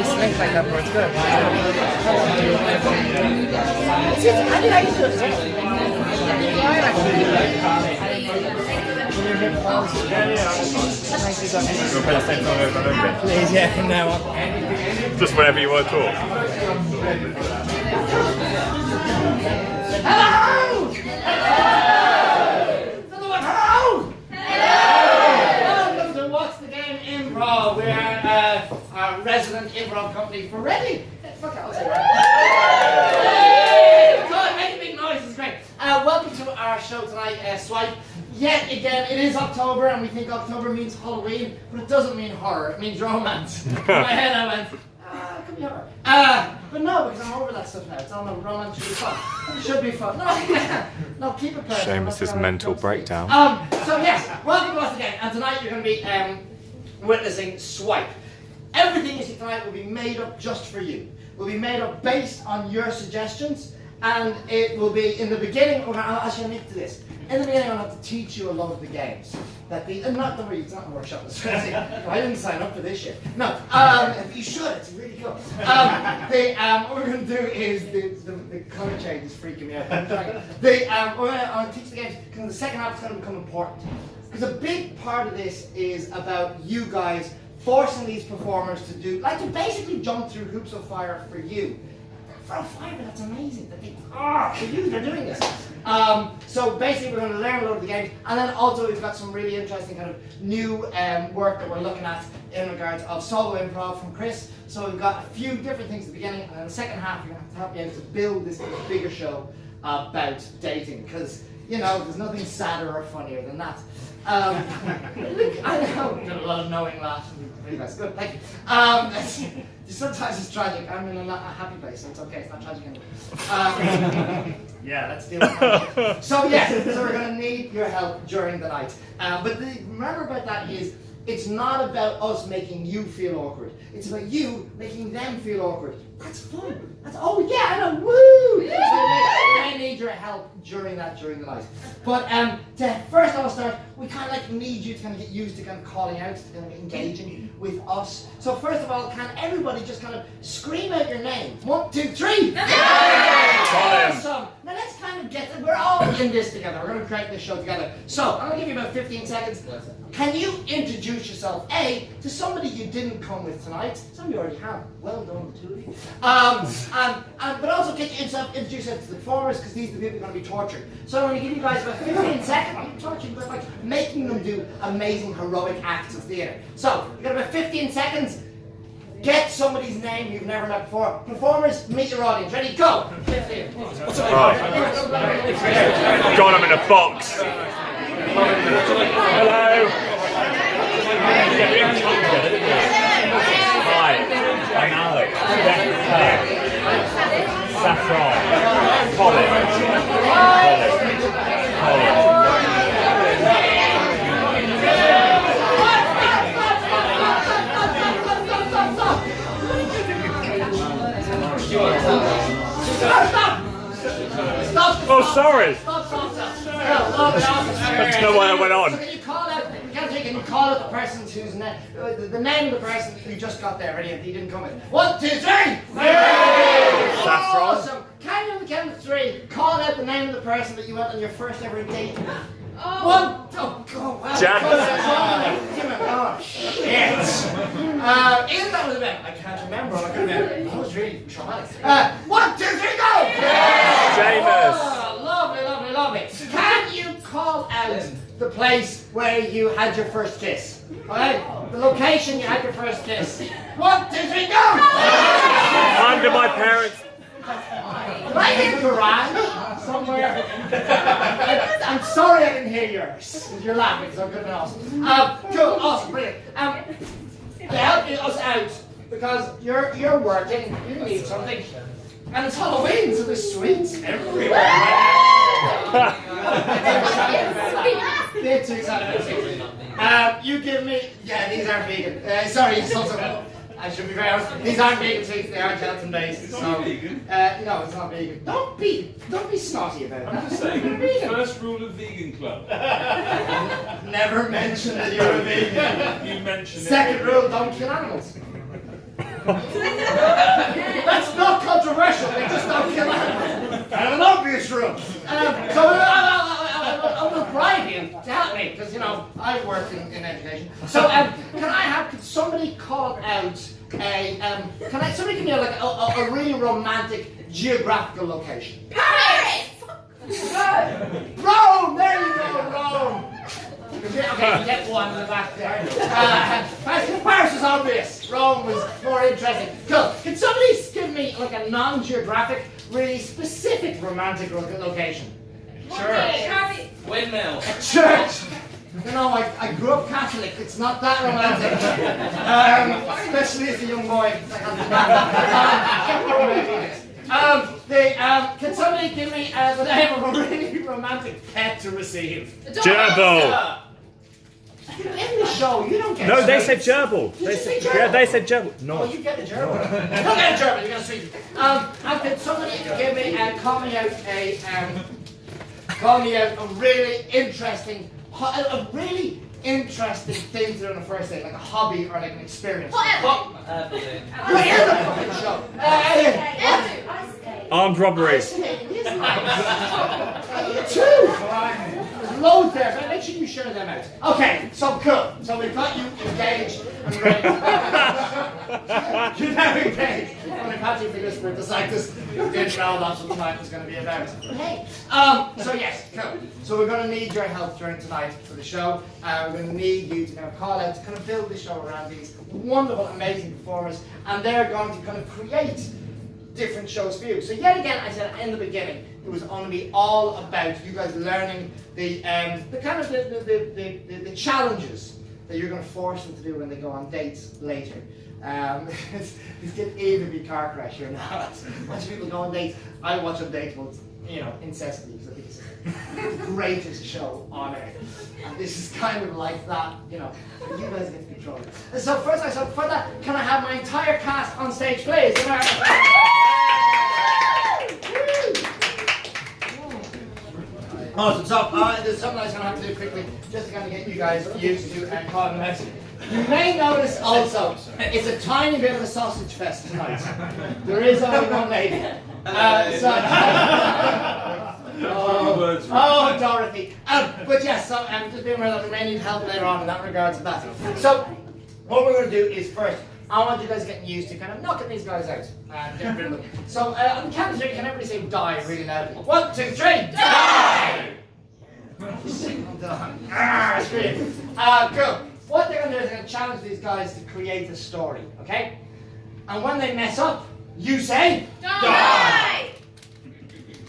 link like that, but it's good. I think I can do it. Please, yeah, from now on. Just whenever you want to talk. Hello! Hello! Welcome to What's the Game Improv. We are our resident improv company for Reading. Fuck it, I'll say Reading. Good, make a big noise, it's great. Welcome to our show tonight, Swipe. Yet again, it is October and we think October means Halloween, but it doesn't mean horror, it means romance. In my head I went, it could be horror. But no, because I'm over that stuff now. It's all no romance, should be fun. It should be fun. No, keep it personal. Seamus's mental breakdown. So yes, welcome to What's the Game, and tonight you're going to be witnessing Swipe. Everything you see tonight will be made up just for you. Will be made up based on your suggestions, and it will be in the beginning. I'll actually need to do this. In the beginning, I'll have to teach you a lot of the games. That not the it's not a workshop. It's crazy. I didn't sign up for this shit. No, you should. It's really cool. What we're going to do is the colour change is freaking me out. I'll teach the games because the second half is going to become important. Because a big part of this is about you guys forcing these performers to do, to basically jump through hoops of fire for you. For a fiver, that's amazing. For you, they're doing this. So basically, we're going to learn a lot of the games, and then also we've got some really interesting kind of new work that we're looking at in regards of solo improv from Chris. So we've got a few different things at the beginning, and then the second half, you're going to have to help me out to build this bigger show about dating, because there's nothing sadder or funnier than that. Look, I know, did a lot of knowing laughs. That's good, thank you. Sometimes it's tragic. I'm in a happy place, so it's okay. It's not tragic anymore. Yeah, let's deal with that. So we're going to need your help during the night. But remember about that is, it's not about us making you feel awkward. It's about you making them feel awkward. That's fun. That's I know. Woo! So I need your help during the night. But first I'll start. We kind of need you to kind of get used to kind of calling out, to kind of engaging with us. So first of all, can everybody just kind of scream out your name? 1, 2, 3. Awesome. Now let's kind of we're all in this together. We're going to create this show together. So I'm going to give you about 15 seconds. Can you introduce yourself, A, to somebody you didn't come with tonight? Some of you already have. Well done, the two of you. But also get yourself introduce yourself to the performers, because these are the people you're going to be tortured. So I'm going to give you guys about 15 seconds. I'm torturing, but making them do amazing, heroic acts of theatre. So you've got about 15 seconds. Get somebody's name you've never met before. Performers, meet your audience. Ready? Go! 15. Right. Got him in a box. Hello. Hi, I'm Alex. Saffron. Colin. Stop! Oh, sorry. Stop. I don't know why I went on. So can you call out? Can you call out the person whose name, the name of the person you just got there? Ready? If you didn't come in. 1, 2, 3. Saffron. Awesome. Can you on the count of 3 call out the name of the person that you went on your first ever date? 1. Oh, wow. Jack. Oh, shit. Ian, that was about. I can't remember. That was really traumatic. 1, 2, 3, go. Seamus. Oh, lovely. Can you call out the place where you had your first kiss? Okay? The location you had your first kiss. 1, 2, 3, go! Under my parents. Right in the garage somewhere. I'm sorry I didn't hear yours. You're laughing because I'm good and awesome. Cool, awesome, brilliant. To help us out, because you're working, you need something. And it's Halloween, so there's sweets everywhere. They're too excited. You give me. Yeah, these aren't vegan. Sorry, I should be very honest. These aren't vegan sweets. They are gelatin based. So, no, it's not vegan. Don't be snotty about it. I'm just saying. First rule of Vegan Club. Never mention that you're a vegan. You mention it. Second rule: don't kill animals. That's not controversial. They just don't kill animals. I have an obvious rule. So I will bribe you to help me because I work in education. So can somebody call out somebody give me a really romantic geographical location? Paris! Rome! There you go, Rome! Okay, you get one in the back there. Paris was obvious. Rome was more interesting. Cool. Can somebody give me a non-geographic, really specific romantic location? Church. Windmill. A church! I grew up Catholic. It's not that romantic. Especially as a young boy. Can somebody give me the name of a really romantic pet to receive? Gerbil. In the show, you don't get. No, they said gerbil. Did you say gerbil? Yeah, they said gerbil. No. Oh, you get a gerbil. You don't get a gerbil. You get a sweet. And can somebody give me call me out a really interesting thing to do on a first date, like a hobby or like an experience. We're in the fucking show. Armed robbery. Two. There's loads there, but make sure you share them out. Okay, so cool. So we've got you engaged and ready. You're now engaged. Only Patrick for this for the scientist didn't know that's what tonight was going to be about. Hey. So yes, cool. So we're going to need your help during tonight for the show. We're going to need you to kind of call out, to kind of build the show around these wonderful, amazing performers, and they're going to kind of create different shows for you. So yet again, I said in the beginning, it was going to be all about you guys learning the challenges that you're going to force them to do when they go on dates later. This can either be car crash or not. Watch people go on dates. I watch Undateable, incessantly because I think it's the greatest show on earth. And this is kind of like that, you guys get to control it. And so first, for that, can I have my entire cast on stage, please? Awesome. So there's something I was going to have to do quickly, just to kind of get you guys used to calling them out. You may notice also, it's a tiny bit of a sausage fest tonight. There is only one lady. Oh, Dorothy. But yes, so just being aware that we may need help later on in that regards to that. So what we're going to do is first, I want you guys getting used to kind of knocking these guys out and getting rid of them. So on the count of three, can everybody say die really loudly? 1, 2, 3, die! Scream. Cool. What they're going to do is they're going to challenge these guys to create a story, okay? And when they mess up, you say die!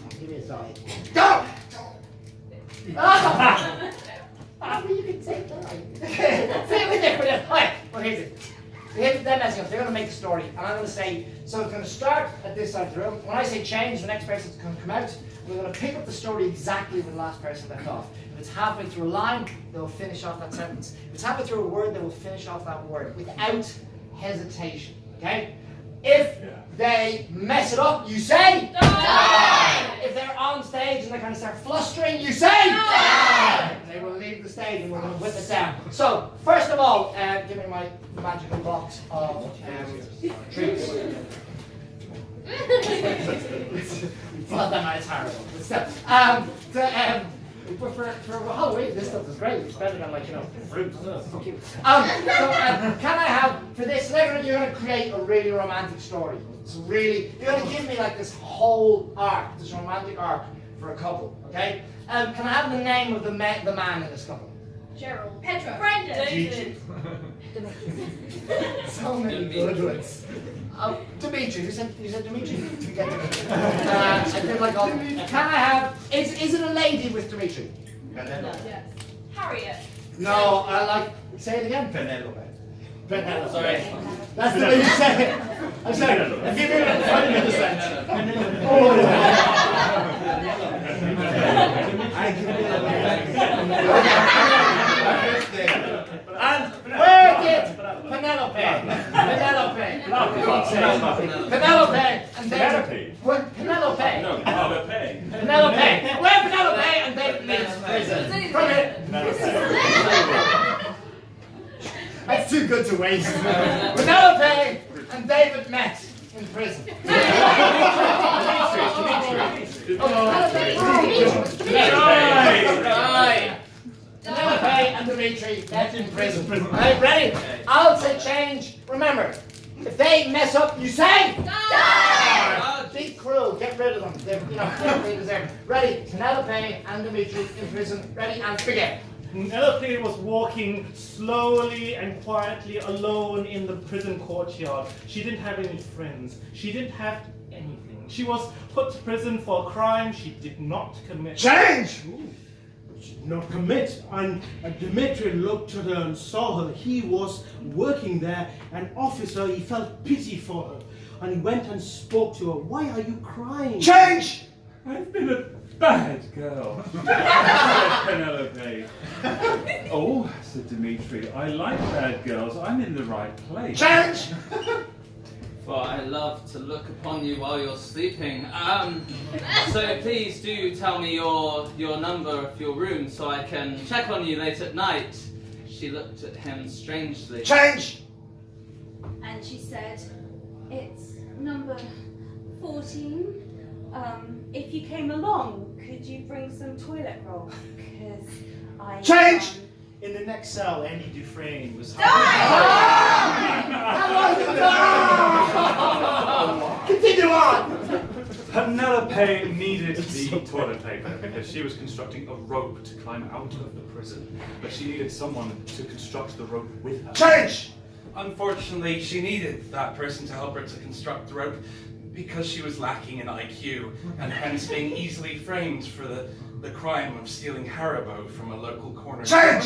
Give me a die. Go! You can say die. Say it with it. Alright, well here's it. They're messing up. They're going to make a story, and I'm going to say, so it's going to start at this side of the room. When I say change, the next person's going to come out. We're going to pick up the story exactly where the last person left off. If it's halfway through a line, they'll finish off that sentence. If it's halfway through a word, they will finish off that word without hesitation. Okay? If they mess it up, you say die! If they're on stage and they kind of start flustering, you say die! They will leave the stage and we're going to whip it down. So, first of all, give me my magical box of treats. It's not that much, it's horrible. For Halloween, this stuff is great. It's better than fruit. So cute. Can I have for this? Later, you're going to create a really romantic story. It's you're going to give me like this whole arc, this romantic arc for a couple. Okay? Can I have the name of the man in this couple? Gerald. Petra. Brendan. David. So many good ones. Dimitri. You said Dimitri? Forget Dimitri. I did like all. Can I have? Is it a lady with Dimitri? Yes. Harriet. No, I like. Say it again. Penelope. Penelope. Sorry. That's the way you say it. I'm sorry. If you do it 20 minutes then. Oh yeah. I can do And where did Penelope? Penelope. Penelope. And Penelope. Penelope. No, Penelope. Penelope. Where Penelope and David leaves prison? From it. That's too good to waste. Penelope and David met in prison. Penelope and Dimitri met in prison. Right, ready? I'll say change. Remember, if they mess up, you say die! Be cruel. Get rid of them. They deserve it. Ready? Penelope and Dimitri in prison. Ready and begin. Penelope was walking slowly and quietly alone in the prison courtyard. She didn't have any friends. She didn't have anything. She was put to prison for a crime she did not commit. Change! She did not commit. And Dmitri looked at her and saw her. He was working there. An officer, he felt pity for her. And he went and spoke to her. Why are you crying? Change! I've been a bad girl, said Penelope. Oh, said Dimitri, I like bad girls. I'm in the right place. Change! For I love to look upon you while you're sleeping. So please do tell me your number of your room so I can check on you late at night. She looked at him strangely. Change! And she said, it's number 14. If you came along, could you bring some toilet roll? Because I... Change! In the next cell, Andy Dufresne was Continue on! Penelope needed the toilet paper because she was constructing a rope to climb out of the prison, but she needed someone to construct the rope with her. Change! Unfortunately, she needed that person to help her to construct the rope because she was lacking in IQ and hence being easily framed for the crime of stealing Haribo from a local corner. Change!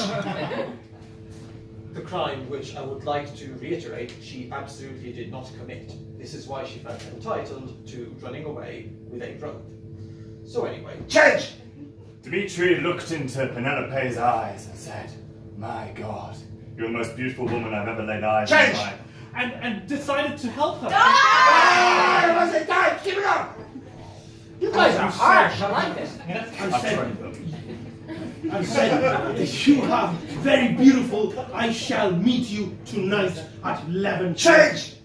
The crime, which I would like to reiterate, she absolutely did not commit. This is why she felt entitled to running away with a rope. So anyway... Change! Dimitri looked into Penelope's eyes and said, "My God, you're the most beautiful woman I've ever laid eyes on. Change! and decided to help her. I wasn't done! Keep it up! You guys are harsh, I like this. I said, you are very beautiful. I shall meet you tonight at 11. Change!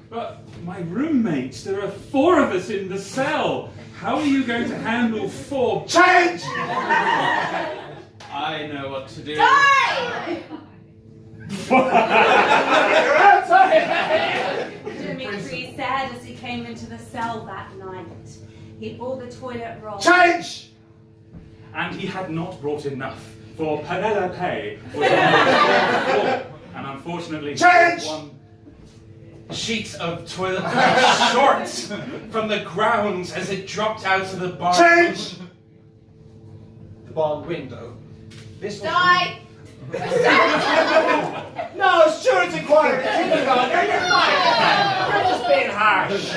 But my roommates, there are 4 of us in the cell. How are you going to handle 4? Change! I know what to do. Die! Dimitri said as he came into the cell that night. He brought the toilet roll. Change! And he had not brought enough, for Penelope was on the floor, and unfortunately Change! One sheet of toilet paper short from the ground as it dropped out of the barn. Change! The barn window. This was... Die! No, Stuart's inquiry. Keep it going. You're fine. You're just being harsh.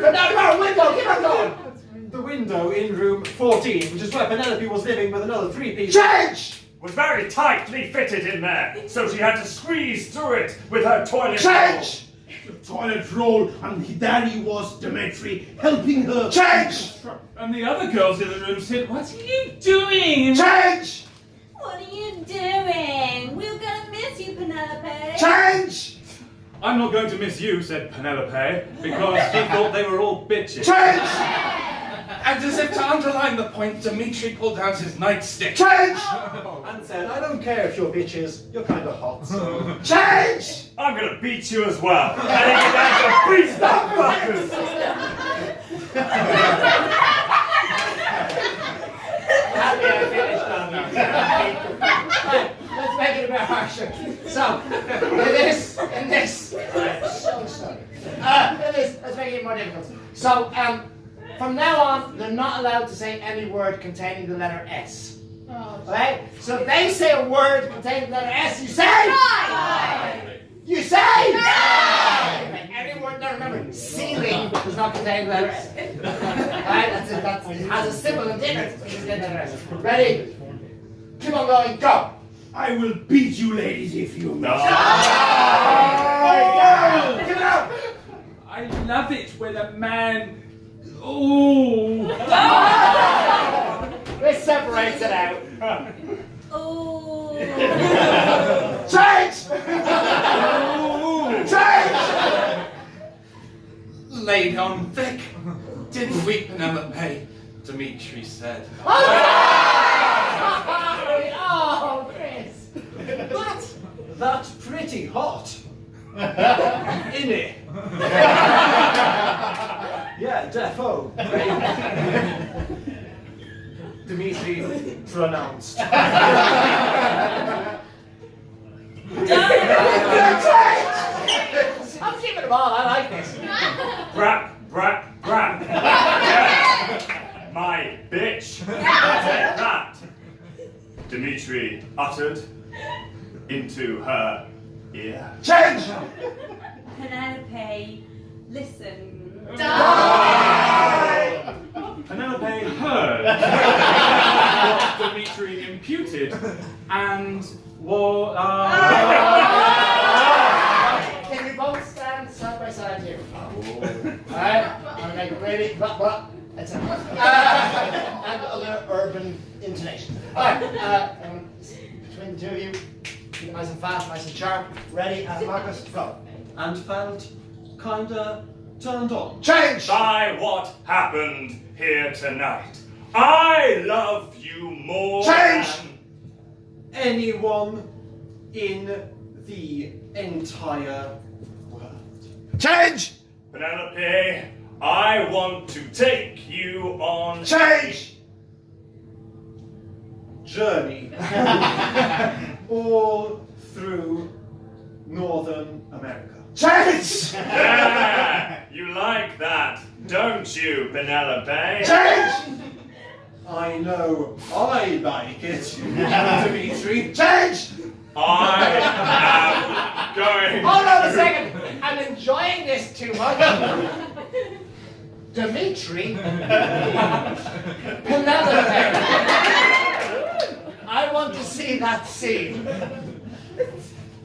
But no, window. Keep on going. The window in room 14, which is where Penelope was living with another 3 people. Change! was very tightly fitted in there, so she had to squeeze through it with her toilet Change! The toilet roll, and there he was, Dimitri, helping her. Change! And the other girls in the room said, "What are you doing?" Change! What are you doing? We're gonna miss you, Penelope. Change! I'm not going to miss you, said Penelope, because she thought they were all bitches. Change! And as if to underline the point, Dimitri pulled out his nightstick. Change! And said, "I don't care if you're bitches, you're kind of hot, so..." Change! I'm going to beat you as well. And you guys are beat that fuckers. Happy I finished on that. Let's make it a bit harsher. So, in this, let's make it more difficult. So, from now on, they're not allowed to say any word containing the letter S. Okay? So if they say a word containing the letter S, you say? Die! You say? Die! Any word, now remember, ceiling does not contain the letter S. Alright, that's it, it has a symbol in it. Ready? Keep on going, go! I will beat you ladies if you miss. Give it up! I love it when a man... Ooh! This separates it out. Oh. Change! Ooh! Change! laid on thick. Didn't we, Penelope? Dimitri said. Oh, Chris! But that's pretty hot. Innie. Yeah, defo. Dimitri pronounced. I'm keeping them all, I like this. Brap, brap, brap. My bitch. Take that. Dimitri uttered into her ear. Change! Penelope, listen. Die! Penelope heard what Dimitri imputed and was. Can you both stand side by side here? Alright, I'll make it really, but, etc. And other urban intonations. Alright, between the two of you, keep it nice and fast, nice and sharp. Ready, and Marcus, go. And felt kinda turned on. Change! By what happened here tonight. I love you more Change! than Anyone in the entire world. Change! Penelope, I want to take you on Change! Journey all through Northern America. Change! Yeah, you like that, don't you, Penelope? Change! I know I like it, Dimitri. Change! I am going. Hold on a second. I'm enjoying this too much. Dimitri. Penelope. I want to see that scene.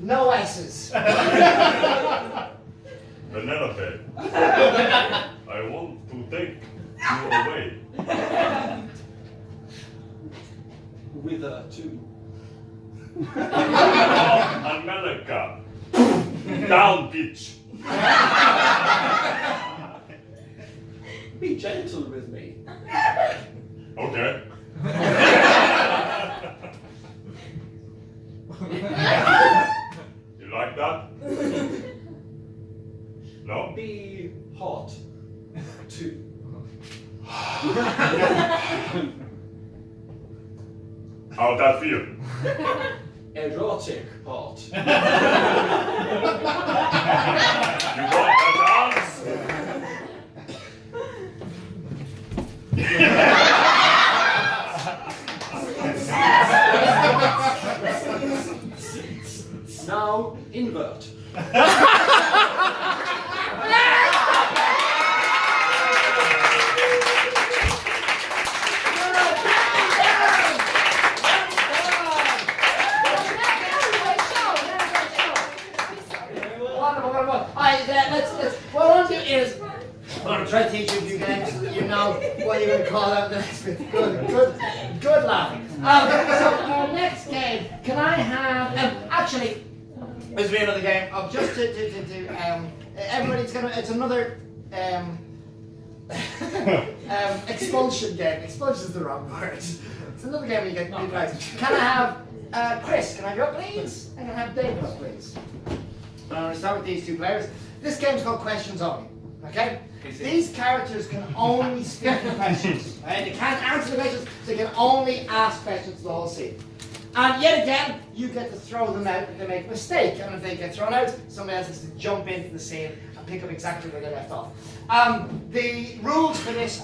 No S's. Penelope, I want to take you away. Whither to? America. Down, bitch. Be gentle with me. Okay. You like that? No? Be hot too. How'd that feel? Erotic hot. You want to dance? Now invert. What I want to do is, I'm going to try to teach you a few games so that you know what you're going to call out the next bit. Good laughing. So our next game, can I have, actually, there's be another game of just to everybody's going to, it's another, expulsion game. Expulsion is the wrong word. It's another game where you get penalized. Can I have, Chris, can I have you up, please? And can I have David up, please? I'm going to start with these two players. This game's called Questions Only, okay? These characters can only speak the questions, right? They can't answer the questions, so they can only ask questions to the whole scene. And yet again, you get to throw them out if they make a mistake. And if they get thrown out, somebody else has to jump into the scene and pick up exactly where they left off. The rules for this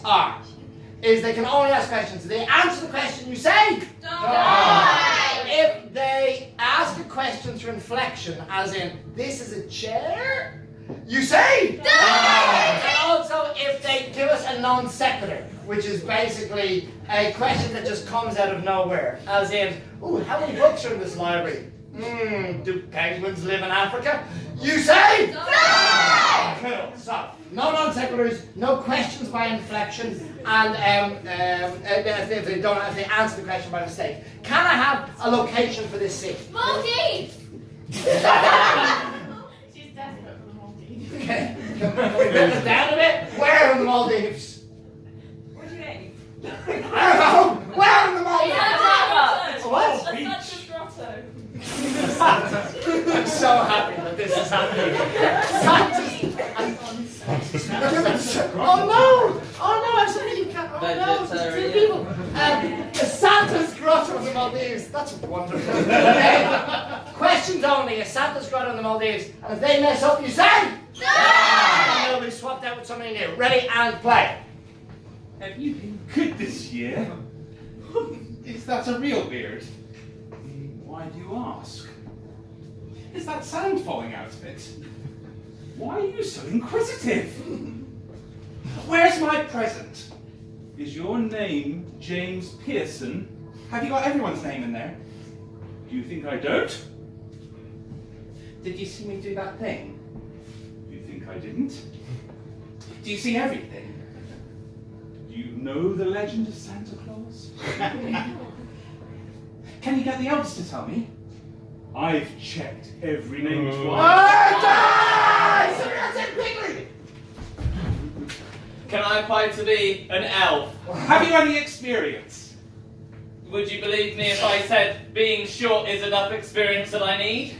is they can only ask questions. If they answer the question, you say, die! If they ask a question through inflection, as in, this is a chair, you say, die! And also, if they give us a non sequitur, which is basically a question that just comes out of nowhere, as in, ooh, how many books are in this library? Do penguins live in Africa? You say, die! Cool. So, no non sequiturs, no questions by inflection, and if they answer the question by mistake. Can I have a location for this scene? Maldives! Okay. Can we bring this down a bit? Oh no! Oh no, absolutely you can't. Oh no, it's two people. Santa's grotto in the Maldives. That's wonderful. Okay. Questions only. A Santa's grotto in the Maldives. And if they mess up, you say no! And they'll be swapped out with somebody new. Ready and play. Have you been good this year? Is that a real beard? Why do you ask? Is that sand falling out of it? Why are you so inquisitive? Where's my present? Is your name James Pearson? Have you got everyone's name in there? Do you think I don't? Did you see me do that thing? Do you think I didn't? Do you see everything? Do you know the legend of Santa Claus? Can you get the elves to tell me? I've checked every name twice. That's it, quickly! Can I apply to be an elf? Have you any experience? Would you believe me if I said being short is enough experience that I need?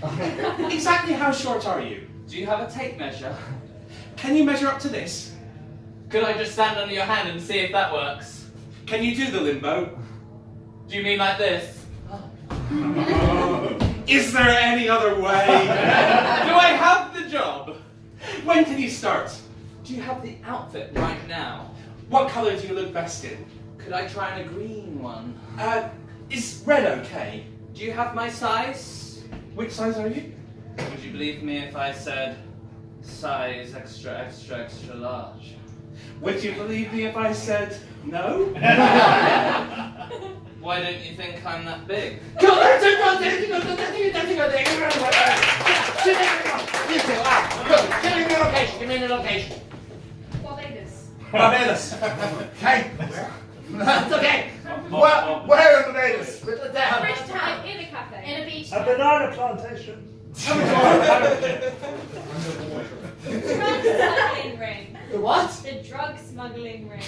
Exactly how short are you? Do you have a tape measure? Can you measure up to this? Could I just stand under your hand and see if that works? Can you do the limbo? Do you mean like this? Is there any other way? Do I have the job? When can you start? Do you have the outfit right now? What colour do you look best in? Could I try on a green one? Is red okay? Do you have my size? Which size are you? Would you believe me if I said size extra large? Would you believe me if I said no? Why don't you think I'm that big? Give me the location. Barbados. Okay. That's okay. Where in Barbados? Put it down. Bridgetown, in a cafe. In a beach. A banana plantation. Drug smuggling ring. The what? The drug smuggling ring.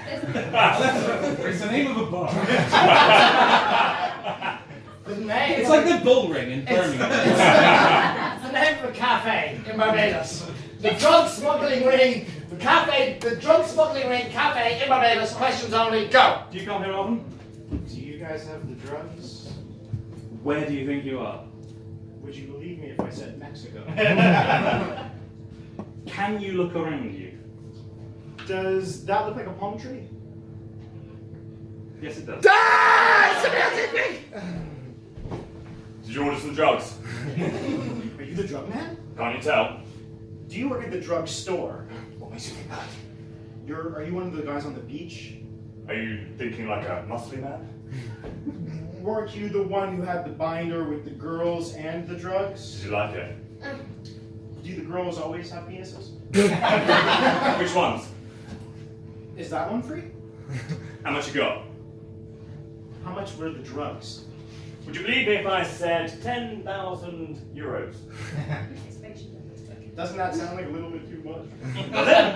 It's the name of a bar. The name. It's like the bull ring in Birmingham. It's the name of a cafe in Barbados. The drug smuggling ring. The cafe. The drug smuggling ring cafe in Barbados. Questions only. Go. Do you come here often? Do you guys have the drugs? Where do you think you are? Would you believe me if I said Mexico? Can you look around you? Does that look like a palm tree? Yes, it does. Did you order some drugs? Are you the drug man? Can't you tell? Do you work at the drug store? What makes you think that? Are you one of the guys on the beach? Are you thinking like a muscly man? Weren't you the one who had the binder with the girls and the drugs? Did you like it? Do the girls always have penises? Which ones? Is that one free? How much you got? How much were the drugs? Would you believe me if I said 10,000 euros? Doesn't that sound like a little bit too much? Does it?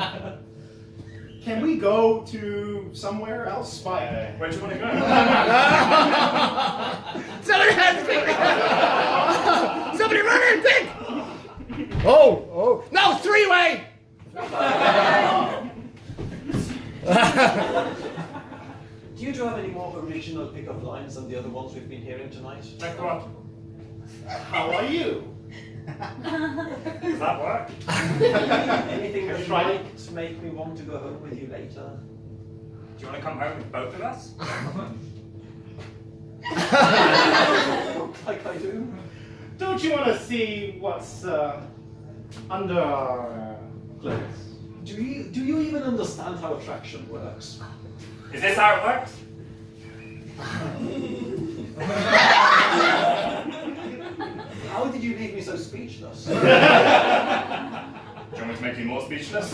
Can we go to somewhere else? Spy. Where do you want to go? Somebody has Somebody run in quick! Oh, no, three-way! Do you two have any more original pickup lines than the other ones we've been hearing tonight? Like what? How are you? Does that work? Anything that might make me want to go home with you later? Do you want to come home with both of us? Like I do. Don't you want to see what's under our clothes? Do you even understand how attraction works? Is this how it works? How did you leave me so speechless? Do you want me to make you more speechless?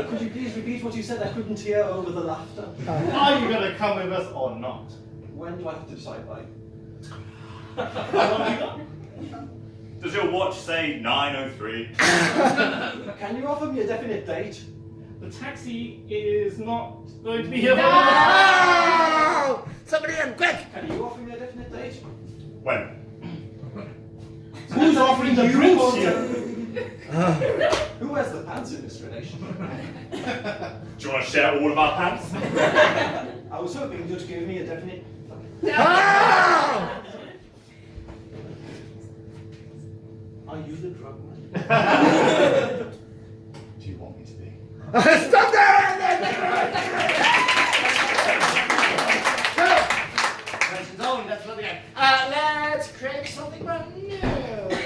Could you please repeat what you said? I couldn't hear over the laughter. Are you going to come with us or not? When do I have to decide by? Does your watch say 9:03? Can you offer me a definite date? The taxi is not going to be here for No! Somebody in, quick! Can you offer me a definite date? When? Who's offering the drinks here? Who wears the pants in this relation? Do you want to share all of our pants? I was hoping you'd give me a definite. Are you the drug man? Do you want me to be? Stop there! Questions only, that's another game. Let's create something brand new.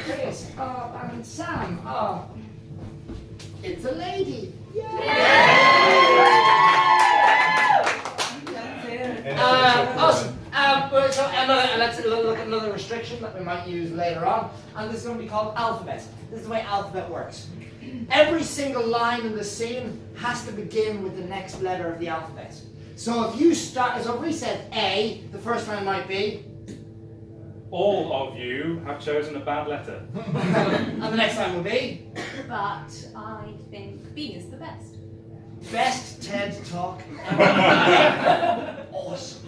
Chris, and Sam. It's a lady. Awesome. So let's look at another restriction that we might use later on, and this is going to be called alphabet. This is the way alphabet works. Every single line in the scene has to begin with the next letter of the alphabet. So if you start, so if we said A, the first line might be. All of you have chosen a bad letter. And the next line will be. But I think B is the best. Best TED Talk ever. Awesome.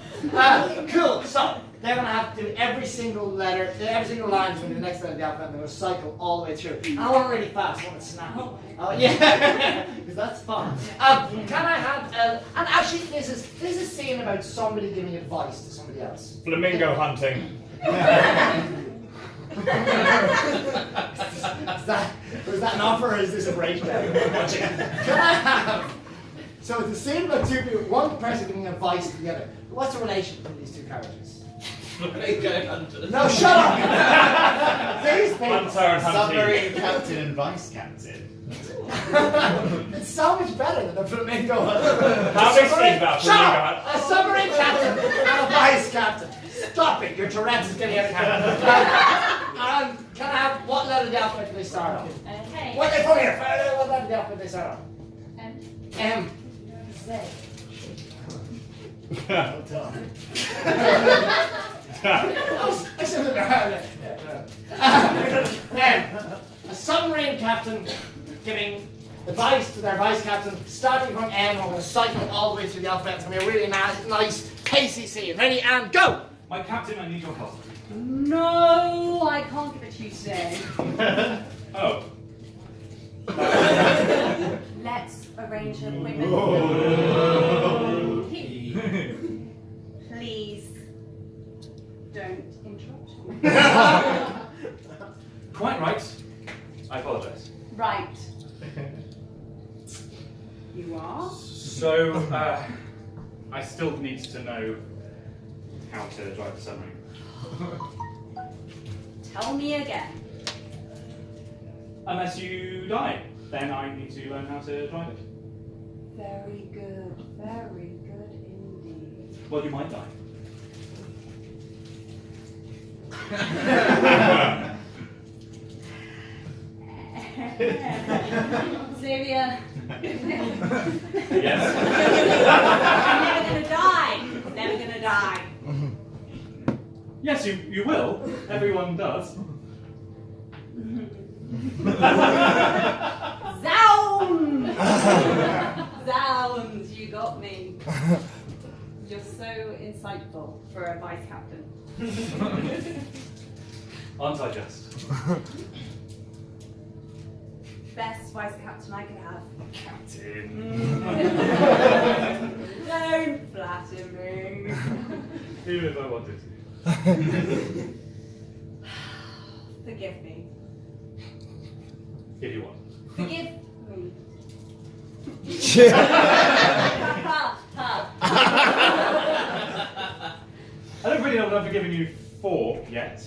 Cool. So they're going to have to do every single letter, every single line is going to be the next letter of the alphabet, and they're going to cycle all the way through. And I want it really fast. I want it snappy. Yeah, because that's fun. Can I have? And actually, this is a scene about somebody giving advice to somebody else. Flamingo hunting. Was that an offer or is this a breakdown? Can I have? So it's a scene about two people, one person giving advice to the other. What's the relation between these two characters? No, shut up! These people. Submarine captain and vice captain. It's so much better than a flamingo. How do you speak about Shut flamingo? up! A submarine captain and a vice captain. Stop it! Your Tourette's is getting out of hand. Can I have what letter of the alphabet do they start on? Okay. What they put here? What letter of the alphabet do they start on? M. M. Z. Well done. I should have M. A submarine captain giving advice to their vice captain, starting from M. We're going to cycle all the way through the alphabet. It's going to be a really nice, pacey scene. Ready and go! My captain, I need your help. No, I can't give it to you today. Oh. Let's arrange an appointment. Please don't interrupt me. Quite right. I apologise. Right. You are? So, I still need to know how to drive the submarine. Tell me again. Unless you die, then I need to learn how to drive it. Very good indeed. Well, you might die. Xavier. Yes. I'm never gonna die. Never gonna die. Yes, you will. Everyone does. Zounds! Zounds, you got me. You're so insightful for a vice captain. Aren't I just? Best vice captain I could have. Captain. Don't flatter me. Even if I wanted to. Forgive me. Give you one. Forgive me. Ha, ha. I don't really know what I've forgiven you for yet.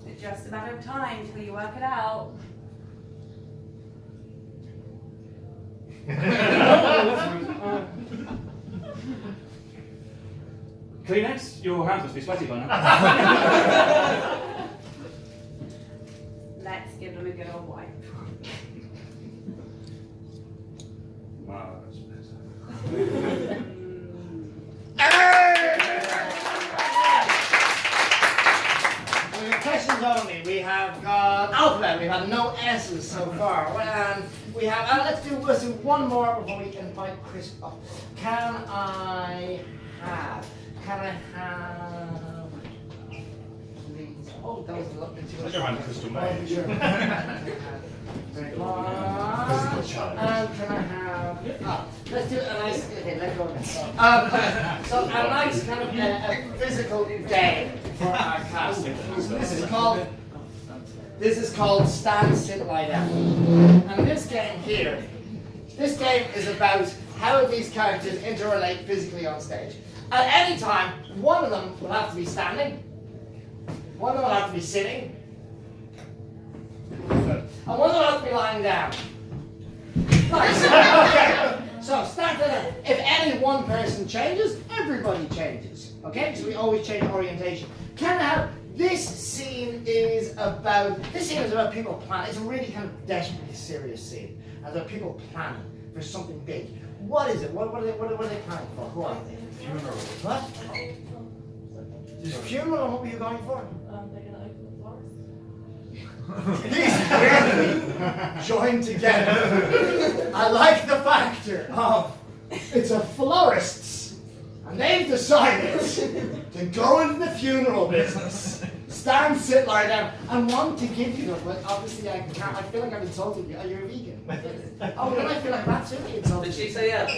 It's just a matter of time till you work it out. Kleenex, your hands must be sweaty by now. Let's give them a good old wipe. Wow, that's better. Questions only. We have got alphabet. We've had no S's so far. And we have. Let's do one more before we invite Chris up. Can I have? Like around Crystal Mage. Physical challenge. Can I have? Let's do a nice. Okay, let go of it. So a nice kind of a physical game for our cast. This is called stand, sit, lie down. And this game here, this game is about how these characters interrelate physically on stage. At any time, one of them will have to be standing, one of them will have to be sitting, and one of them will have to be lying down. Nice. Okay. So start that. If any one person changes, everybody changes. Okay? So we always change orientation. This scene is about people planning. It's a really kind of desperately serious scene. As about people planning for something big. What is it? What are they planning for? Who are they? Funeral. What? There's a funeral, and what were you going for? They're gonna open the florist. These really joined together. I like the factor of it's a florist's, and they've decided to go into the funeral business. Stand, sit, lie down, and want to give you them, but obviously I can't. I feel like I've insulted you. Are you a vegan? Oh, then I feel like that's really insulting. Did she say yes?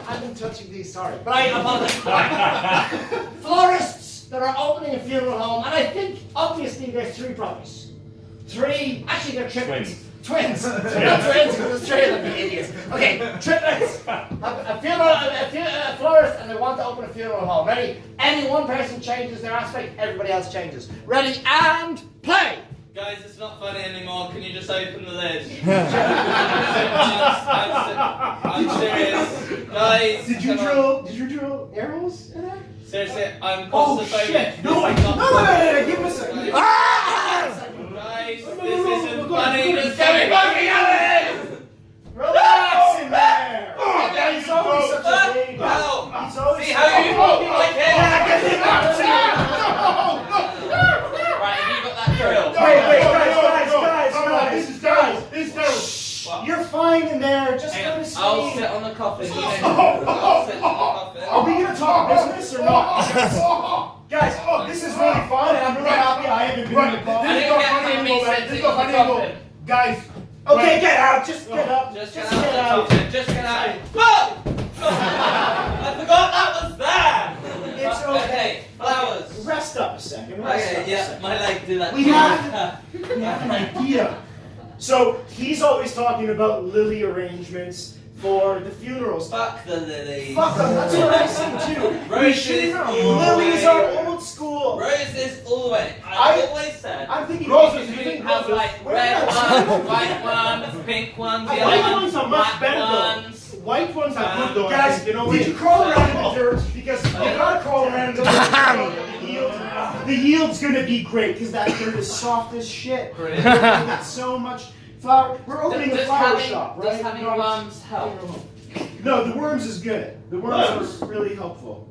I've been touching these, sorry. But I apologize. Florists that are opening a funeral home, and I think obviously there's three brothers. Actually they're triplets. Twins. They're not twins because there's three of them, you idiots. Okay, triplets. A florist, and they want to open a funeral home. Ready? Any one person changes their aspect, everybody else changes. Ready, and play! Guys, it's not funny anymore. Can you just open the lid? I'm serious. Guys, Did you drill arrows in that? seriously, I'm Oh claustrophobic. shit! No, give him a second. Guys, this isn't funny. Just Get me fucking out of here! Relax in there! Oh, he's always such a big Help! He's always See how you fucking like it? Get him out of here! Right, have you got that drill? Wait, guys. You're fine in there. Just Hang go on, to sleep. I'll sit on the coffin. I'll sit on the coffin. Are we gonna talk business or not? Guys, this is really fun, and I'm really happy I haven't been in the I didn't get funny sitting on the coffin. Guys, okay, get out. Just get up. Just get out. Just get out. Whoa! I forgot that was there! It's okay. Flowers. Rest up a second. Okay, yeah, my leg do that. We have an idea. So he's always talking about lily arrangements for the funerals. Fuck the lilies. Fuck them. That's what I say too. Roses all the Lilies way. are old school. Roses all the way. I always said. I'm thinking Roses. You can have like red Where? ones, white ones, pink ones, White yellow ones are much black better though. ones. White ones are good though. Guys, you know, did you crawl around in the dirt? Because you gotta crawl around in the dirt. The yield's gonna be great because that dirt is soft as shit. Great. We got so much flower. We're opening a flower shop, right? Does having worms help? No, the worms is good. The worms are really helpful.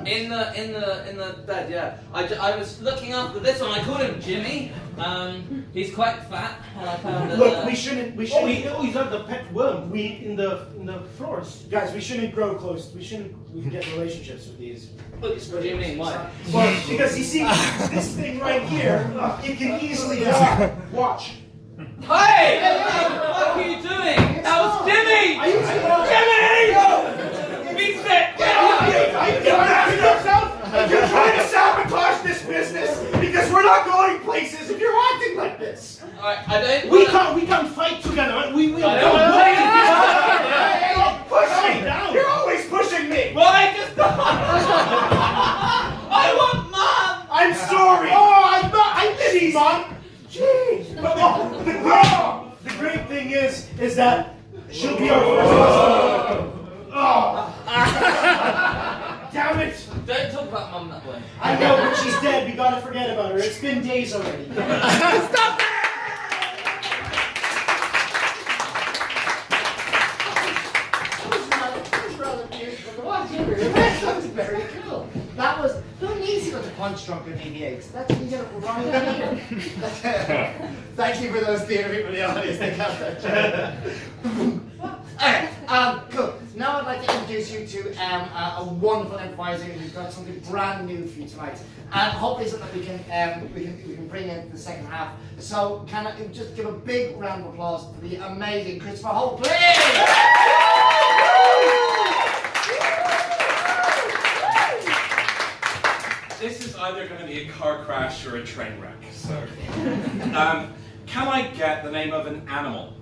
In the bed, yeah. I was looking after this one. I called him Jimmy. He's quite fat, and I found that. Look, we shouldn't. he's not the pet worm. We in the floors. Guys, we shouldn't grow close. We can get relationships with these. What do you mean? Why? Well, because you see, this thing right here, it can easily die. Watch. Hey! What are you doing? That was Jimmy! Are you Jimmy! Be sick! You're trying to sabotage this business because we're not going places if you're acting like this. Alright, I don't. We can't fight together. We I don't push me down. You're always pushing me. Well, I just. I want Mom! I'm sorry. Oh, I'm not. I miss Mom. Jeez. But the great thing is that she'll be our first customer. Oh. Damn it. Don't talk about Mum that way. I know, but she's dead. We gotta forget about her. It's been days already. Stop it! That was very cool. That was who needs to go to Punch Drunk or DV8? That's you get it right here. Thank you for those theater people in the audience. They got that. Alright, cool. Now I'd like to introduce introduce you to a wonderful improviser who's got something brand new for you tonight, and hopefully something that we can bring into the second half. So can I just give a big round of applause for the amazing Christopher Holt, please? This is either going to be a car crash or a train wreck. So, can I get the name of an animal?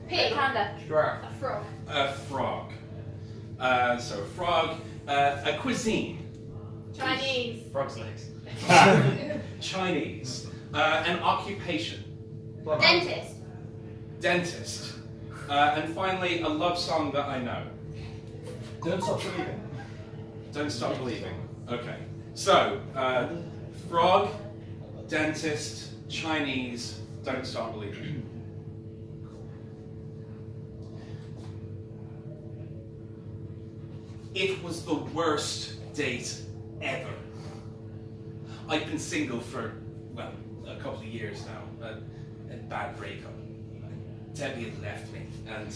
Pig. Panda. Sure. A frog. A frog. So frog. A cuisine. Chinese. Frog's legs. Chinese. An occupation. Dentist. Dentist. And finally, a love song that I know. Don't Stop Believing. Don't Stop Believing. Okay. So, frog, dentist, Chinese, Don't Stop Believing. It was the worst date ever. I'd been single for, well, a couple of years now. A bad breakup. Debbie had left me, and,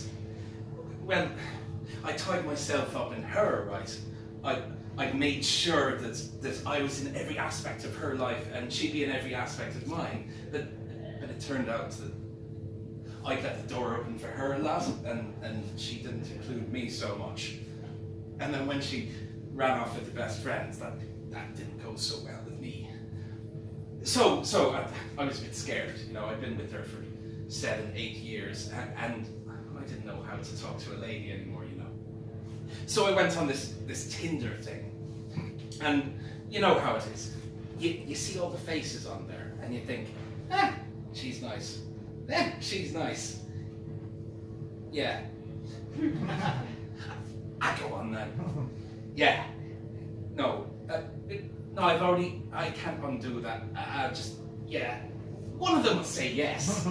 well, I tied myself up in her, right? I made sure that I was in every aspect of her life, and she'd be in every aspect of mine. But it turned out that I'd left the door open for her a lot, and she didn't include me so much. And then when she ran off with the best friends, that didn't go so well with me. So I was a bit scared, you know. I'd been with her for 7, 8 years, and I didn't know how to talk to a lady anymore, you know. So I went on this Tinder thing, and you know how it is. You see all the faces on there, and you think, she's nice. She's nice. Yeah. I go on then. Yeah. No. No, I can't undo that. Yeah. One of them will say yes.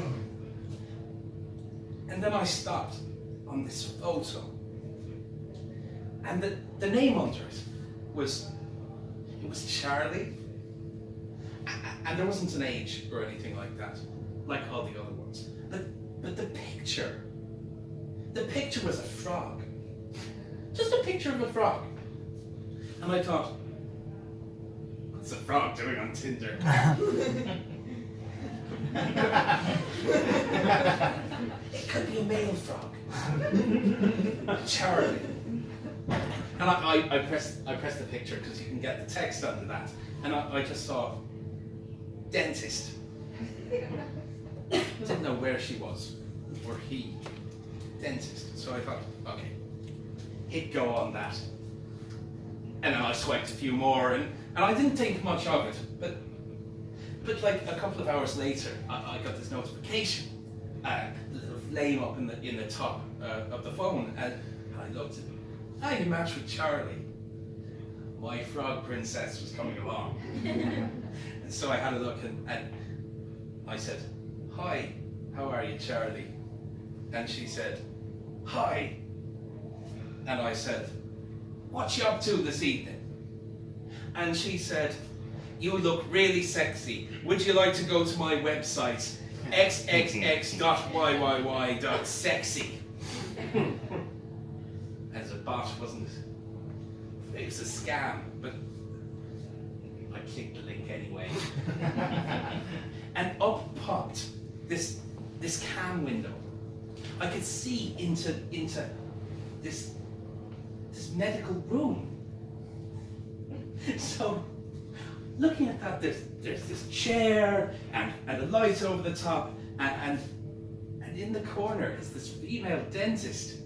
And then I stopped on this photo. And the name under it was Charlie. And there wasn't an age or anything like that, like all the other ones. But the picture was a frog. Just a picture of a frog. And I thought, what's a frog doing on Tinder? It could be a male frog. Charlie. And I pressed the picture because you can get the text under that. And I just saw dentist. Didn't know where she was, or he. Dentist. So I thought, okay, hit go on that. And then I swiped a few more, and I didn't think much of it. But like a couple of hours later, I got this notification, a little flame up in the top of the phone, and I looked at it. You matched with Charlie. My frog princess was coming along. And so I had a look, and I said, hi, how are you, Charlie? And she said, hi. And I said, what you up to this evening? And she said, you look really sexy. Would you like to go to my website, xxx.yyy.sexy? As a bot, wasn't it? It was a scam, but I clicked the link anyway. And up popped this cam window. I could see into this medical room. So, looking at that, there's this chair and a light over the top, and in the corner is this female dentist.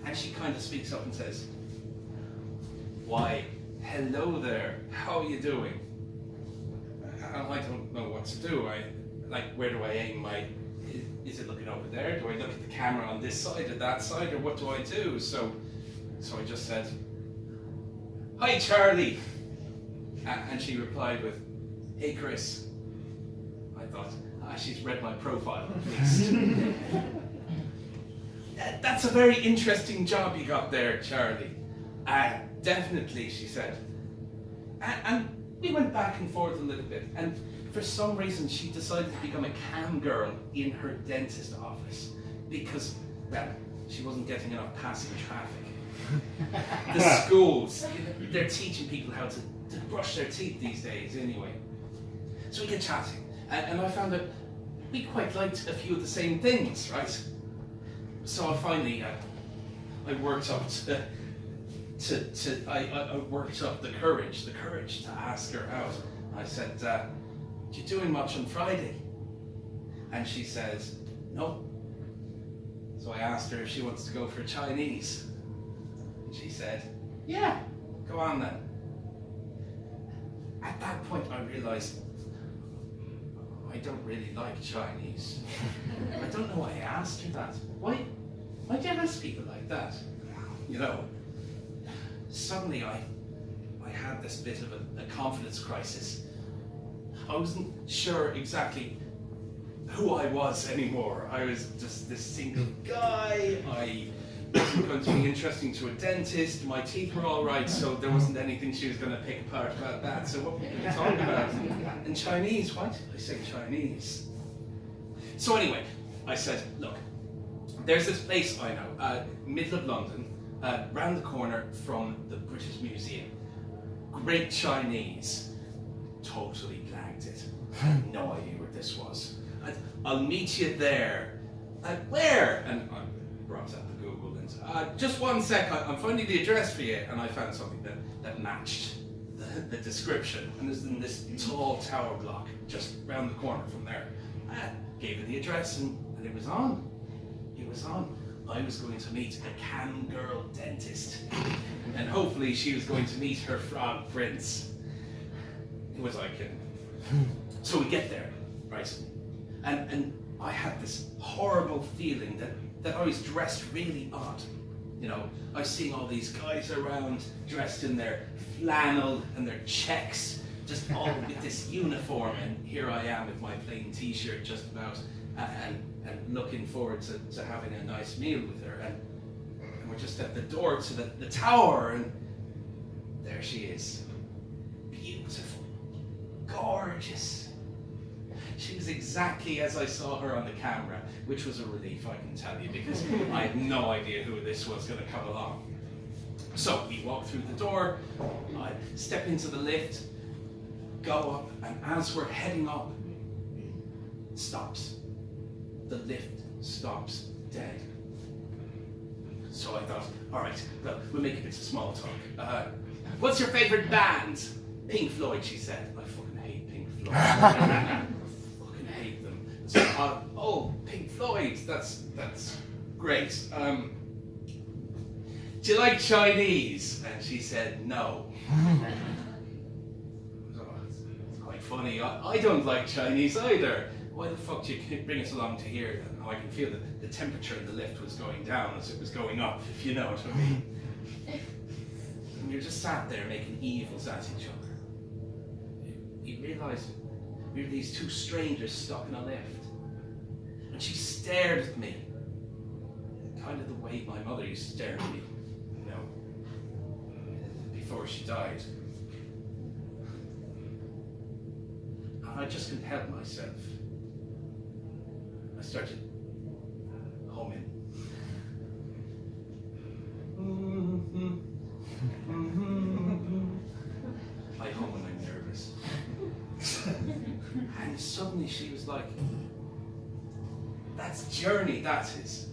And she kind of speaks up and says, why, hello there, how are you doing? And I don't know what to do. Where do I aim? Is it looking over there? Do I look at the camera on this side or that side, or what do I do? So I just said, hi Charlie. And she replied with, hey Chris. I thought, she's read my profile at least. That's a very interesting job you got there, Charlie. Definitely, she said. And we went back and forth a little bit, and for some reason she decided to become a cam girl in her dentist office because, well, she wasn't getting enough passing traffic. the schools, they're teaching people how to brush their teeth these days anyway. So we get chatting, and I found that we quite liked a few of the same things, right? So I finally, I worked up I worked up the courage to ask her out. I said, "You doing much on Friday?" And she says, "No." So I asked her if she wants to go for Chinese. And she said, "Yeah, go on then." At that point I realized I don't really like Chinese. I don't know why I asked her that. Why do you ask people like that? You know, suddenly I had this bit of a confidence crisis. I wasn't sure exactly who I was anymore. I was just this single guy. I wasn't going to be interesting to a dentist. My teeth were all right, so there wasn't anything she was going to pick apart about that. So what were we going to talk about? And Chinese, why did I say Chinese? So anyway, I said, look, there's this place I know, middle of London, round the corner from the British Museum. Great Chinese. Totally blanked it. Had no idea where this was. I'll meet you there. Where? And I brought up the Google and just one sec, I'm finding the address for you. And I found something that matched the description. And there's in this tall tower block just round the corner from there. I gave her the address and it was on. It was on. I was going to meet a cam girl dentist. And hopefully she was going to meet her frog prince. Who was I kidding? So we get there, right? And I had this horrible feeling that I was dressed really odd. You know, I was seeing all these guys around dressed in their flannel and their checks, just all with this uniform, and here I am with my plain t-shirt just about, and looking forward to having a nice meal with her. And we're just at the door to the tower, and there she is. Beautiful, gorgeous. She was exactly as I saw her on the camera, which was a relief, I can tell you, because I had no idea who this was going to come along. So we walk through the door, I step into the lift, go up, and as we're heading up, it stops. The lift stops dead. So I thought, all right, well, we'll make a bit of small talk. What's your favorite band? Pink Floyd, she said. I fucking hate Pink Floyd. Fucking hate them. So, oh, Pink Floyd, that's great. Do you like Chinese? And she said, no. It's quite funny. I don't like Chinese either. Why the fuck do you bring us along to here? And I can feel that the temperature in the lift was going down as it was going up, if you know what I mean. And we were just sat there making evils at each other. You realised we were these two strangers stuck in a lift. And she stared at me. Kind of the way my mother used to stare at me, you know, before she died. And I just couldn't help myself. I started humming. I hum when I'm nervous. And suddenly she was like, that's Journey, that is.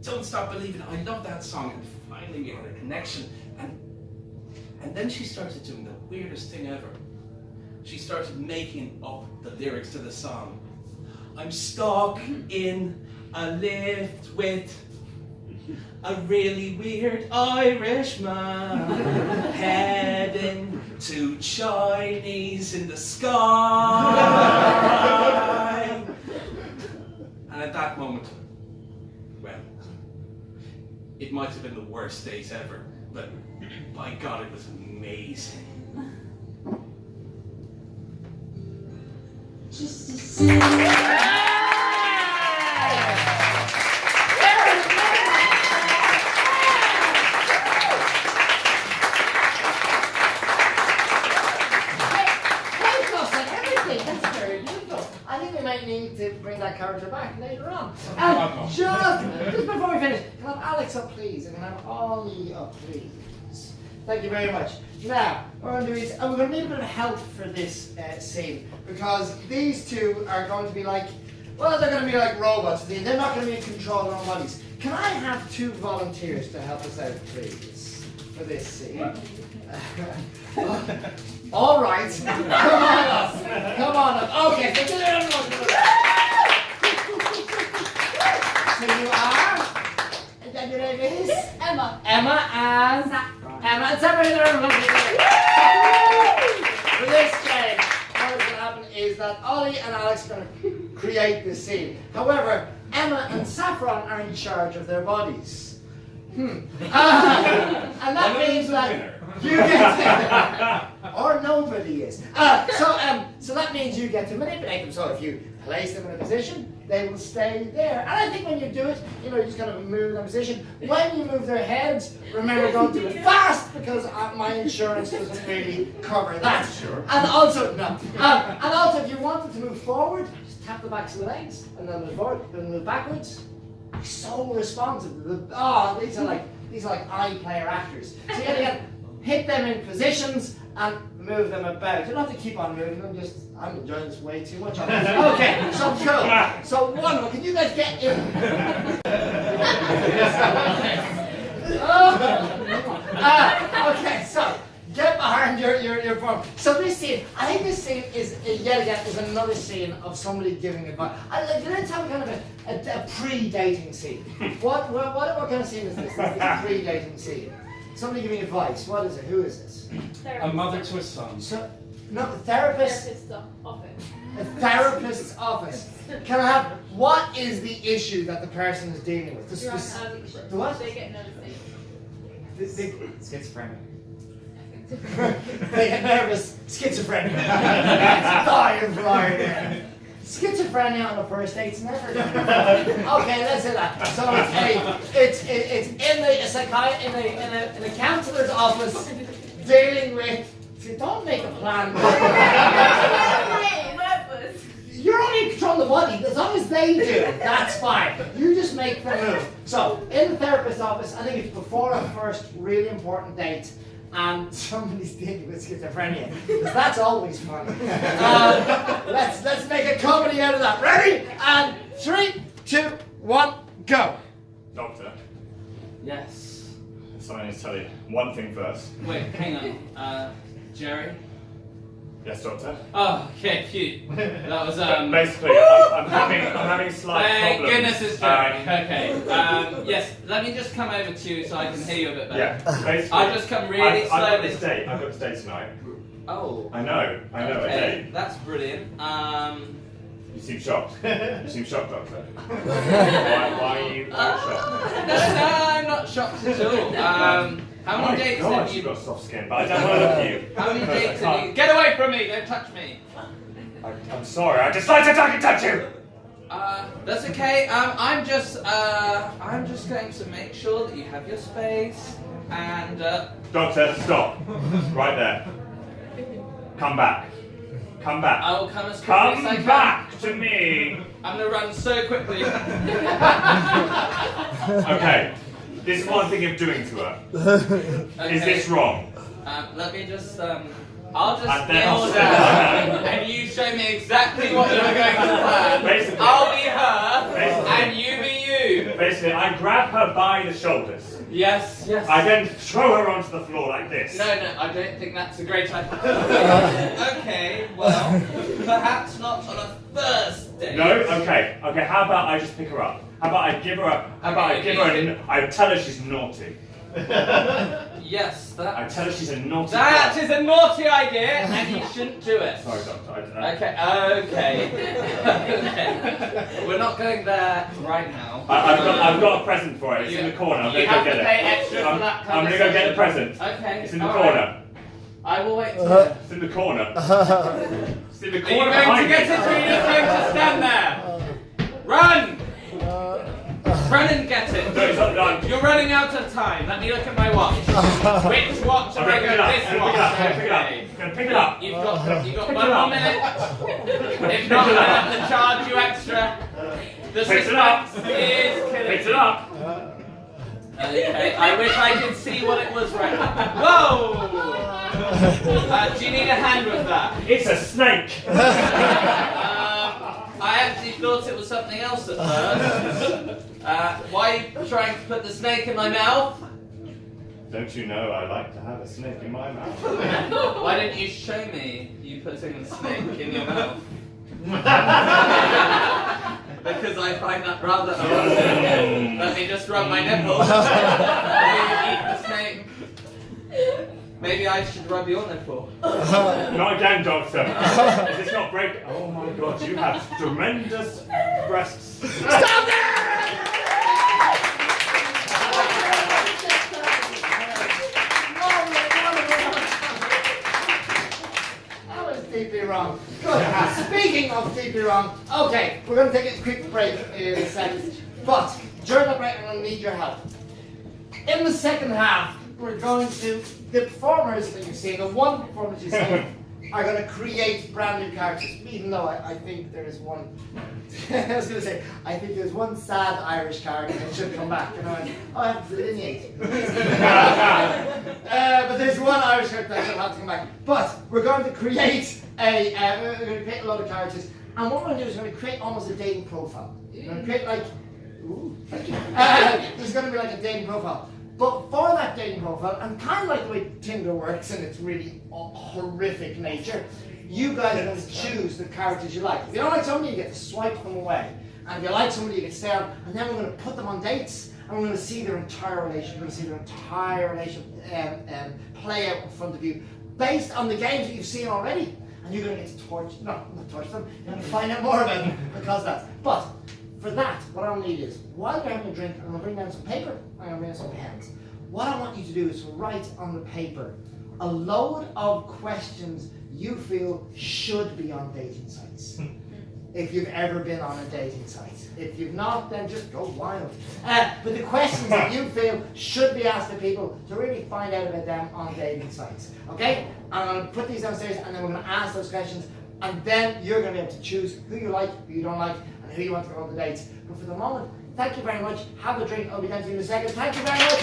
Don't Stop Believing. I love that song. And finally we had a connection. And then she started doing the weirdest thing ever. She started making up the lyrics to the song. I'm stuck in a lift with a really weird Irishman heading to Chinese in the sky. And at that moment, well, it might have been the worst date ever, but by God, it was amazing. Just to see. I think we might need to bring that character back later on. And just before we finish, can I have Alex up, please? And can I have Ollie up, please? Thank you very much. Now, what we're going to do is, we're going to need a bit of help for this scene, because these two are going to be like, well, they're going to be like robots. They're not going to be in control of their own bodies. Can I have 2 volunteers to help us out, please, for this scene? All right. Come on up. Come on up. Okay, so you are? And your name is? Emma. Emma and? Saffron. Emma and Saffron. For this game, what is going to happen is that Ollie and Alex are going to create this scene. However, Emma and Saffron are in charge of their bodies. And that means that you get or nobody is. So that means you get to manipulate them. So if you place them in a position, they will stay there. And I think when you do it, you just kind of move them position. When you move their heads, remember, don't do it fast, because my insurance doesn't really cover that. Sure. And also, no. And also, if you wanted to move forward, just tap the backs of the legs, and then move forward, then move backwards. So responsive. These are like iPlayer actors. So you gotta hit them in positions and move them about. You don't have to keep on moving them, I'm enjoying this way too much. Okay, so cool. So one, can you guys get in? Okay, so get behind your form. So this scene, I think this scene is, yet again, is another scene of somebody giving advice. Let's have kind of a pre-dating scene. What kind of scene is this? This is a pre-dating scene. Somebody giving advice. What is it? Who is this? A mother to a son. So, no, the therapist. Therapist's office. A therapist's office. Can I have, what is the issue that the person is dealing with? The what? They get nervous. Schizophrenia. They get nervous. Schizophrenia. Dying flying. Schizophrenia on a first date's never good. Okay, let's say that. So it's in a counselor's office dealing with. See, don't make a plan. You're only in control of the body. As long as they do, that's fine. You just make the move. So in the therapist's office, I think it's before a first really important date, and somebody's dealing with schizophrenia. That's always fun. Let's make a comedy out of that. Ready? And 3, 2, 1, go. Doctor, Yes. something I need to tell you. One thing first. Wait, hang on. Jerry? Yes, doctor? Oh, okay, phew. That was, Basically, I'm having slight Thank problems. goodness it's Jerry. Okay. Yes, let me just come over to you so I can hear you a bit better. Yeah, basically. I'll just come really slowly. I've got this date. I've got this date tonight. Oh. I know, a Okay, date. that's brilliant. You seem shocked. You seem shocked, doctor. Why are you shocked? No, I'm not shocked at all. How many dates God, have you... you've got soft skin, but I don't want to look at you. How many dates have you... Get away from me! Don't touch me! I'm sorry, I just like to touch you! That's okay. I'm just going to make sure that you have your space, and, Doctor, stop. Right there. Come back. Come back. I will come as quickly as I can. Come back to me! I'm going to run so quickly. Okay. This is what I'm thinking of doing to her. Okay. Is this wrong? Let me just, I'll just And then I'll kneel sit down, down. and you show me exactly what you're going to plan. Basically. I'll be her, Basically. and you be you. Basically, I grab her by the shoulders. Yes, yes. I then throw her onto the floor like this. No, I don't think that's a great idea. Okay, well, perhaps not on a first date. No? Okay. Okay, how about I just pick her up? How about I give her a... I tell her she's naughty. Yes, I tell her she's a naughty That girl. is a naughty idea, and you shouldn't do it. Sorry, doctor. Okay. We're not going there right now. I've got a present for her. It's in the corner. I'm You going to have go to get pay it. extra for that I'm going to go get the present. Okay. It's in the all corner. right. I will wait here. It's in the corner. It's in the Are you corner going to behind get me. it or are you just going to stand there? Run! Run and get it. No, it's not done. You're running out of time. Let me look at my watch. Which watch am I going? This watch. Pick it up. You've got 1 more minute. If not, I have to charge you extra. The Pick it up. suspense is killing Pick me. it up. Okay, I wish I could see what it was right now. Whoa! Do you need a hand with that? It's a snake. I actually thought it was something else at first. Why are you trying to put the snake in my mouth? Don't you know I like to have a snake in my mouth? Why didn't you show me you putting a snake in your mouth? Because I find that rather amusing. Let me just rub my nipples. Eat the snake. Maybe I should rub your nipple. Not again, doctor. Is this not break? Oh my God, you have tremendous breasts. Stop it! That was deeply wrong. Good. Speaking of deeply wrong, okay, we're going to take a quick break in a second. But during the break, I'm going to need your help. In the second half, we're going to, the performers that you've seen, the one performance you've seen, are going to create brand new characters. Even though I think there is one, I was going to say, I think there's one sad Irish character that should come back. You know, I have to delineate. But there's one Irish character that should have to come back. But we're going to create a lot of characters, and what we're going to do is we're going to create almost a dating profile. We're going to create like, ooh, thank you. There's going to be like a dating profile. But for that dating profile, and kind of like the way Tinder works in its really horrific nature, you guys are going to choose the characters you like. If you don't like somebody, you get to swipe them away. And if you like somebody, you get to stay on. And then we're going to put them on dates, and we're going to see their entire relation. We're going to see their entire relation play out in front of you, based on the games that you've seen already. And you're going to get to torture them. You're going to find out more about them because of that. But for that, what I'll need is, while you're having a drink, I'm going to bring down some paper, I'm going to bring down some pens. What I want you to do is to write on the paper a load of questions you feel should be on dating sites. If you've ever been on a dating site. If you've not, then just go wild. But the questions that you feel should be asked of people to really find out about them on dating sites. Okay? I'm going to put these downstairs, and then we're going to ask those questions, and then you're going to be able to choose who you like, who you don't like, and who you want to go on the dates. But for the moment, thank you very much. Have a drink. I'll be down to you in a second. Thank you very much.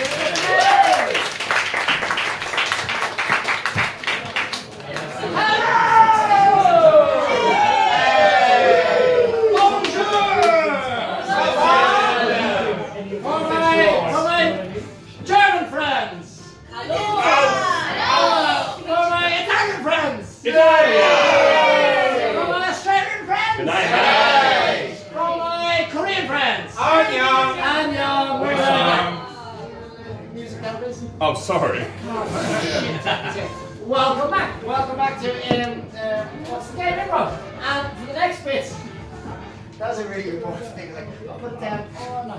For my German friends. Hello. For my Italian friends. For my Australian friends. Good night. For my Korean friends. Annyeong. Annyeong. Music therapist. Oh, sorry. Welcome back. Welcome back to What's the Game Improv. And for the next bit, that was a really important thing. Like, I'll put it down. Oh, no.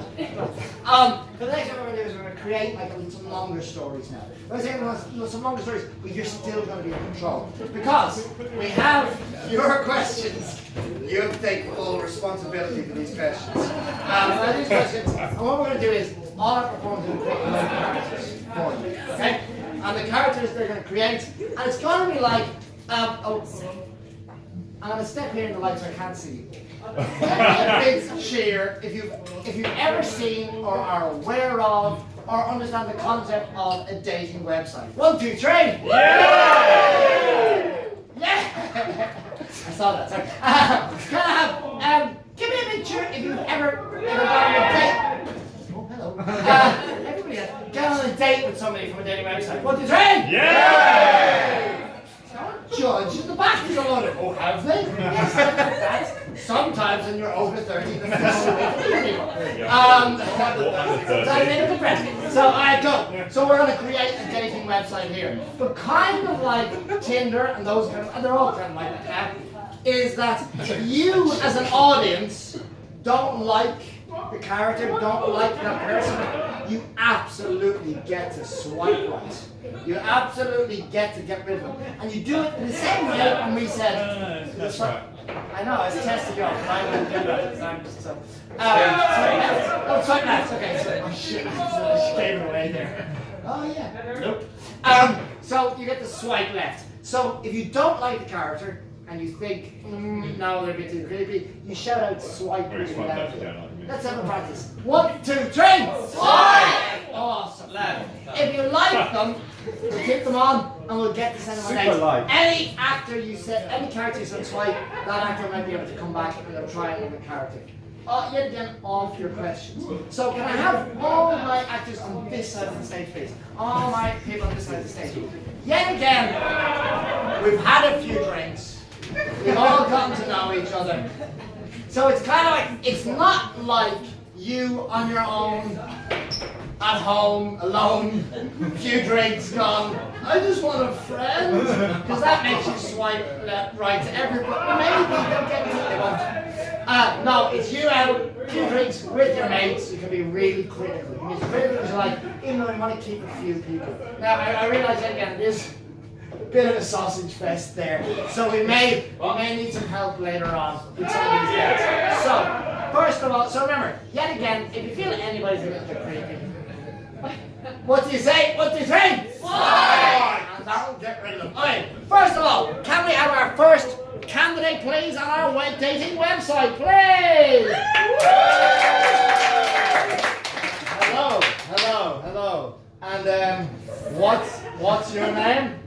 For the next bit, what we're going to do is we're going to create like some longer stories now. We're saying some longer stories, but you're still going to be in control because we have your questions. You have to take full responsibility for these questions. These questions, and what we're going to do is all our performers are going to create loads of characters for you. Okay? And the characters they're going to create, and it's going to be like, I'm going to step here in the light so I can't see you. A big cheer if you've ever seen or are aware of or understand the concept of a dating website. 1, 2, 3. Yeah! Yeah! I saw that. Sorry. Can I have? Give me a big cheer if you've ever gone on a date. Oh, hello. Everybody has gone on a date with somebody from a dating website. 1, 2, 3. Yeah! Don't judge. The back is a lot of, oh, have they? Yes, that's sometimes when you're over 30, that's the only way to meet people. So I go. So we're going to create a dating website here. But kind of like Tinder and those kind of, and they're all kind of like that, is that if you as an audience don't like the character, don't like that person, you absolutely get to swipe right. You absolutely get to get rid of them. And you do it in the same way when we said, I know, I was testing you out, but I wouldn't do that because I'm just so. Sorry, left. Oh, swipe left. Okay, so, oh shit, I just gave it away there. Oh yeah. Nope. So you get to swipe left. So if you don't like the character and you think, no, they're a bit too creepy, you shout out swipe really loudly. Let's have a practice. 1, 2, 3. Swipe! Awesome. Left. If you like them, we'll keep them on and we'll get to send them next. Any actor you said, any character you said swipe, that actor might be able to come back and they'll try another character. Yet again, off your questions. So can I have all my actors on this side of the stage, please? All my people on this side of the stage. Yet again, we've had a few drinks. We've all gotten to know each other. So it's kind of like, it's not like you on your own, at home, alone, a few drinks gone, I just want a friend. Because that makes you swipe left, right to everybody. Maybe they'll get to it, they won't. No, it's you out, a few drinks with your mates. You can be really critical. You can be critical because you're like, even though you want to keep a few people. Now, I realise that again, it is a bit of a sausage fest there. So we may need some help later on with some of these guys. So, first of all, so remember, yet again, if you feel that anybody's a little bit creepy, what do you say? What do you say? Swipe! And that'll get rid of them. Okay, first of all, can we have our first candidate, please, on our web dating website, please? Hello. And what's your name?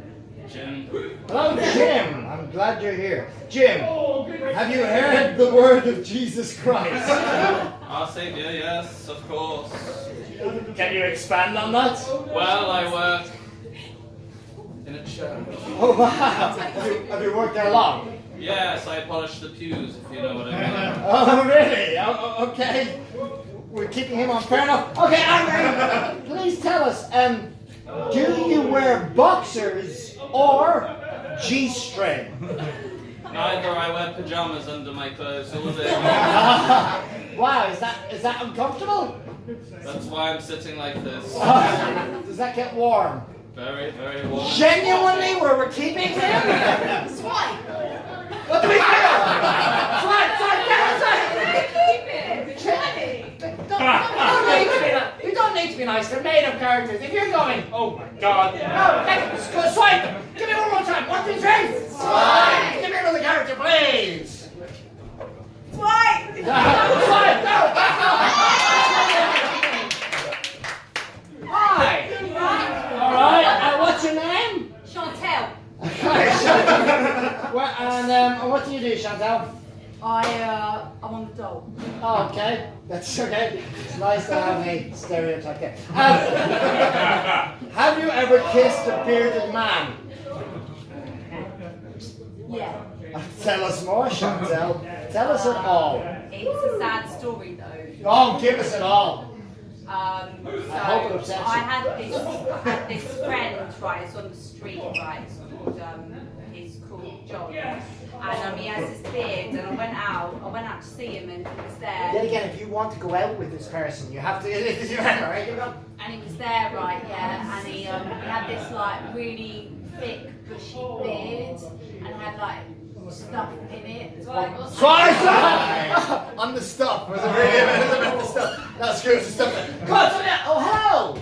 Jim. Hello, Jim. I'm glad you're here. Jim, have you heard the word of Jesus Christ? Our Saviour, yes, of course. Can you expand on that? Well, I work in a church. Oh, wow. Have you worked there long? Yes, I polish the pews, if you know what I mean. Oh, really? Okay. We're keeping him on. Fair enough. Okay, please tell us, do you wear boxers or G-string? Neither. I wear pajamas under my clothes all day. Wow, is that uncomfortable? That's why I'm sitting like this. Does that get warm? Very, very warm. Genuinely, where we're keeping him? Swipe! What do we do? Swipe! You don't need to be nice. They're made up characters. If you're going, oh my god. No, swipe! Give me one more time. 1, 2, 3. Swipe! Give me another character, please. Swipe! Swipe! Go! Hi! Alright, what's your name? Chantel. Well, and what do you do, Chantal? I'm on the dole. Oh, okay. That's okay. It's nice to have a stereotype there. Have you ever kissed a bearded man? Yeah. Tell us more, Chantal. Tell us it all. It's a sad story though. Oh, give us it all. So I hope it upsets you. I had this friend, right, it's on the street, right, he's called John. And he has this beard, and I went out to see him, and he was there. Yet again, if you want to go out with this person, you have to, you remember, right? And he was there, right, yeah, and he had this like really thick, bushy beard, and had like stuff in it. Swipe! On the stuff. Was it really about the stuff? That's good. The stuff. God, oh, hello!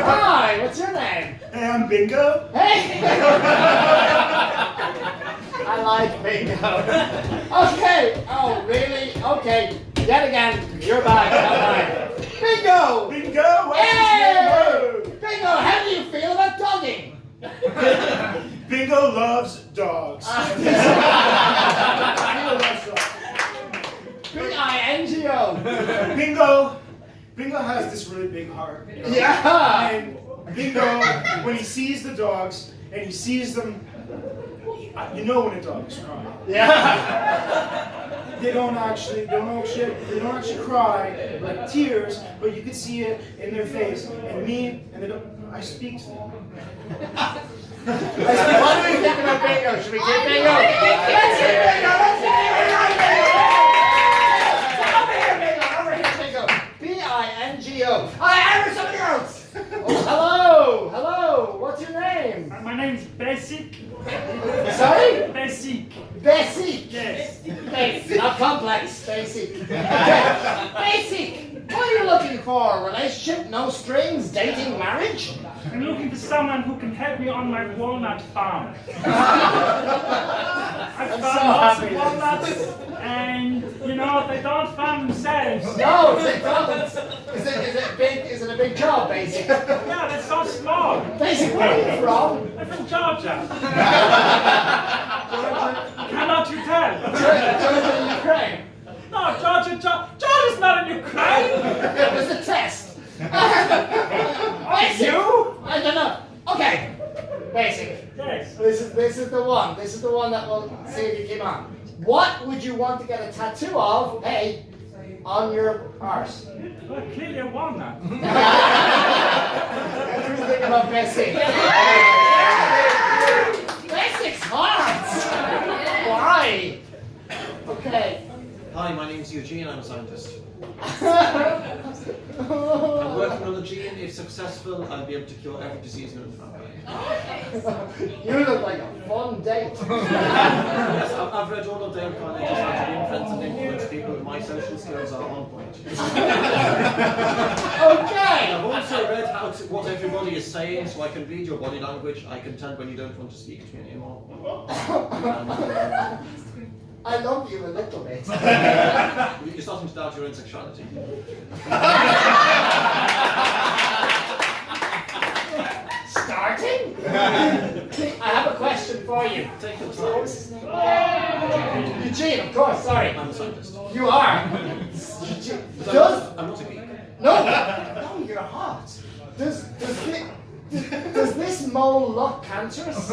Hi, what's your name? Hey, I'm Bingo. Hey! I like Bingo. Okay. Oh, really? Okay. Yet again, you're back. All right. Bingo! Bingo! Hey! Bingo, how do you feel about dogging? Bingo loves dogs. B-I-N-G-O. Bingo has this really big heart. You know? Yeah. And Bingo, when he sees the dogs and he sees them, you know when a dog is crying. Yeah. They don't actually cry like tears, but you can see it in their face. And I speak to them. What do we think about Bingo? Should we get Bingo? Let's get Bingo! Over here, Bingo! B-I-N-G-O. Hi, ever somebody else! Oh, hello! What's your name? My name's Basic. Sorry? Basic. Basic. Yes. Basic. Not complex. Basic. Okay. Basic. What are you looking for? A relationship? No strings? Dating? Marriage? I'm looking for someone who can help me on my walnut farm. I've I'm found so lots happy of walnuts, and you know they don't farm themselves. No, they don't. Is it a big job, Basic? Yeah, they're so small. Basic, where are you from? I'm from Georgia. Cannot you tell? Georgia, Ukraine. No, Georgia's not in Ukraine. It was a test. Basic. You? I don't know. Okay. Basic. Yes. This is the one. This is the one that will see if you keep on. What would you want to get a tattoo of, hey, on your arse? Well, clearly a walnut. What do you think about Basic? Basic's hard. Why? Okay. Hi, my name's Eugene, I'm a scientist. I'm working on a gene. If successful, I'll be able to cure every disease known to mankind. You look like a fun date. Yes, I've read all of Dale Carnegie's How to Win Friends and Influence People, and my social skills are on point. Okay. I've also read what everybody is saying, so I can read your body language. I can tell when you don't want to speak to me anymore. I love you a little bit. You're starting to doubt your own sexuality. Starting? I have a question for you. Take your What was time. his name? Eugene, of course, sorry. I'm a scientist. You are. Does... I'm not a geek. No, you're hot. Does this mole look cancerous?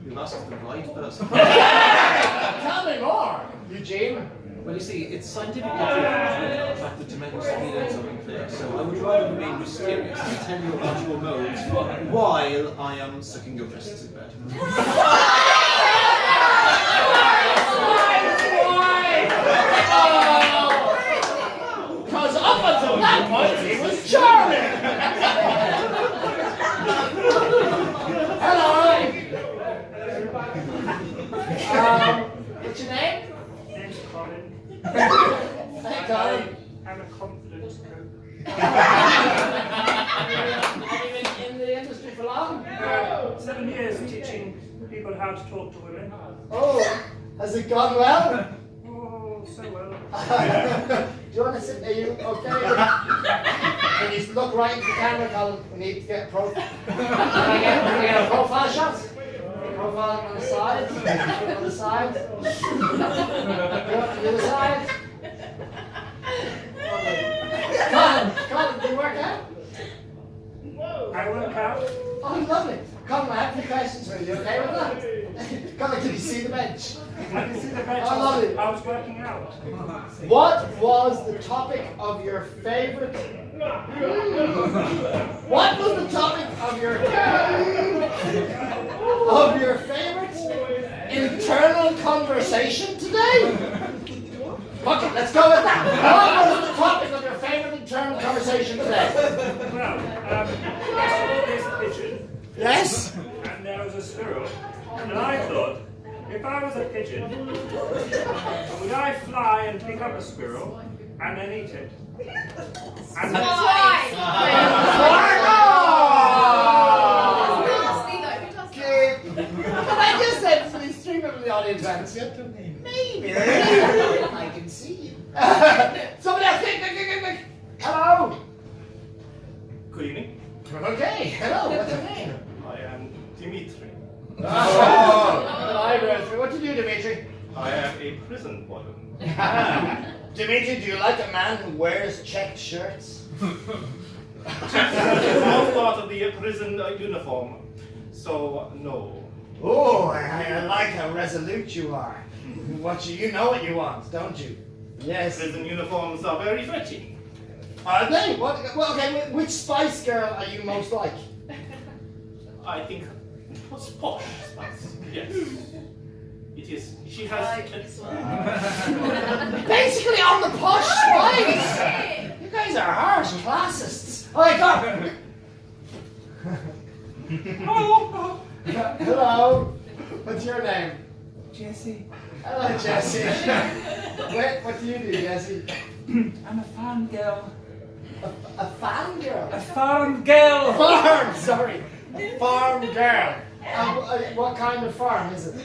You've asked the right person. Tell me more, Eugene. Well, you see, it's scientifically proven that women are attracted to men's feelings are unclear, so I would rather remain mysterious and tell you about your modes while I am sucking your breasts in bed. Because up until that point, he was charming. Hello. What's your name? Name's Colin. Hey, Colin. I'm a confidence coach. Have you been in the industry for long? 7 years teaching people how to talk to women. Oh, has it gone well? Oh, so well. Do you want to sit? Are you okay? Can you look right into the camera, Colin? We need to get a profile. Can I get a profile shot? Profile on the side. On the side. On the side. Colin, do you work out? I work out. Oh, lovely. Colin, I have a few questions for you. You okay with that? Colin, can you see the bench? I can see the bench. Oh, lovely. I was working out. What was the topic of your favorite? What was the topic of your favorite internal conversation today? Okay, let's go with that. What was the topic of your favorite internal conversation today? Well, I saw this pigeon. Yes. And there was a squirrel. And I thought, if I was a pigeon, would I fly and pick up a squirrel and then eat it? And then I just said to these three people in the audience, maybe I can see you. Somebody else, quick. Hello. Good evening. Okay, hello, what's your name? I am Dimitri. What do you do, Dimitri? I am a prison warden. Dimitri, do you like a man who wears checked shirts? It's not part of the prison uniform, so no. Oh, I like how resolute you are. You know what you want, don't you? Yes. Prison uniforms are very fetching. Are they? Well, okay, which Spice Girl are you most like? I think what's posh Spice? Yes. It is. She has. Basically on the posh Spice! You guys are harsh classists. Oh my god! Hello. What's your name? Jesse. Hello, Jesse. What do you do, Jesse? I'm a farm girl. A fan girl? A farm girl. Farm, sorry. A farm girl. What kind of farm is it?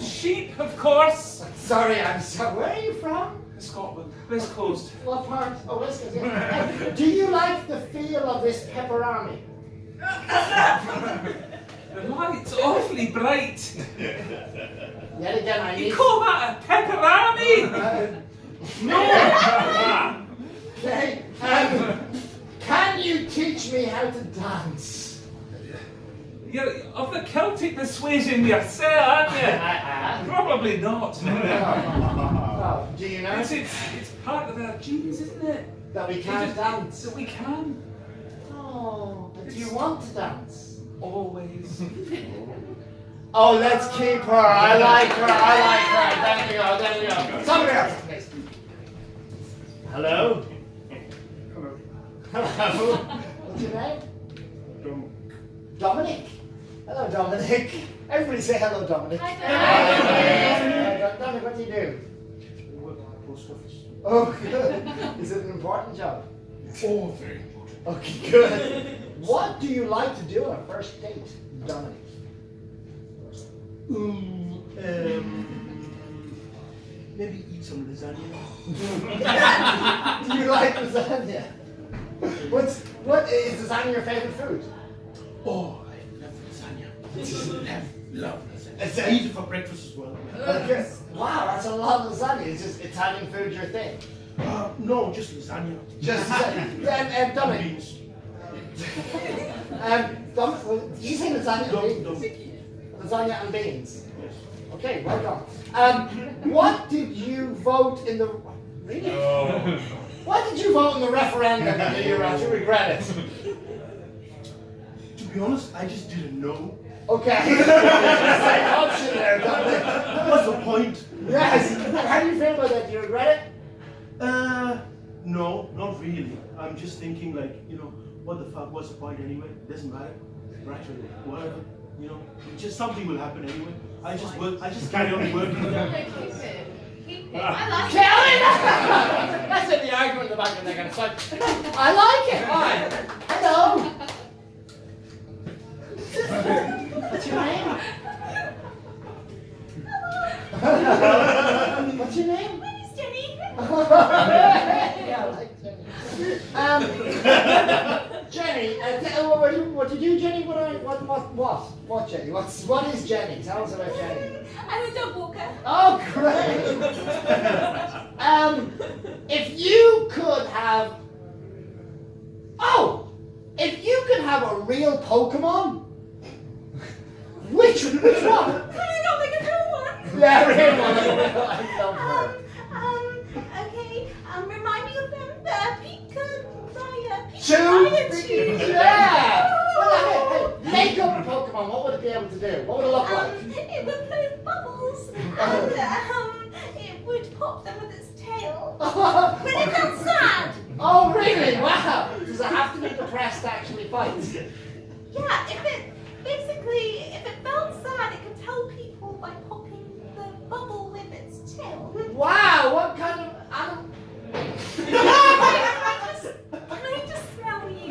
Sheep, of course. Sorry, I'm sorry. Where are you from? Scotland. West Coast. What part? Oh, West Coast. Yeah. Do you like the feel of this pepperoni? The light's awfully bright. Yet again, I need... You call that a pepperoni? No! Okay. Can you teach me how to dance? You're of the Celtic persuasion yourself, aren't you? Probably not. Oh, do you know? It's part of our genes, isn't it? That we can't dance. That we can. Oh, but do you want to dance? Always. Oh, let's keep her. I like her. There we go. Somebody else, please. Hello? Hello? What's your name? Dominic. Hello, Dominic. Everybody say hello, Dominic. Hi, Dominic, what do you do? I work at the post office. Oh, good. Is it an important job? Oh, very important. Okay, good. What do you like to do on a first date, Dominic? Maybe eat some lasagna. Do you like lasagna? What is lasagna your favorite food? Oh, I love lasagna. Love lasagna. I eat it for breakfast as well. Okay. Wow, that's a lot of lasagna. Is just Italian food your thing? No, just lasagna. Just lasagna. Dominic. Beans. Did you say lasagna and beans? Lasagna and beans. Yes. Okay, well done. What did you vote in the... Really? Oh. What did you vote in the referendum? Do you regret it? To be honest, I just didn't know. Okay. Same option there, Dominic. What's the point? Yes. How do you feel about that? Do you regret it? No, not really. I'm just thinking like, what the fuck, what's the point anyway? It doesn't matter. Right or whatever, just something will happen anyway. I just carry on working. Keep it. I like Kelly! That's in the argument in the back of the neck. I like it. Fine. Hello. What's your name? What's your name? My name's Jenny. Yeah, I like Jenny. Jenny, what did you, Jenny? What, Jenny? What is Jenny? Tell us about Jenny. I'm a dog walker. Oh, great! If you could have... Oh! If you could have a real Pokemon, which one? Can I not make a real one? Yeah, real one. I love her. Okay, remind me of them. Pikachu! Yeah! Well, hey, make up a Pokemon. What would it be able to do? What would it look like? It would blow bubbles, and it would pop them with its tail when it felt sad. Oh, really? Wow! Does it have to be depressed to actually fight? Yeah, if it felt sad, it could tell people by popping the bubble with its tail. Wow! What kind of animal? Can I just smell you?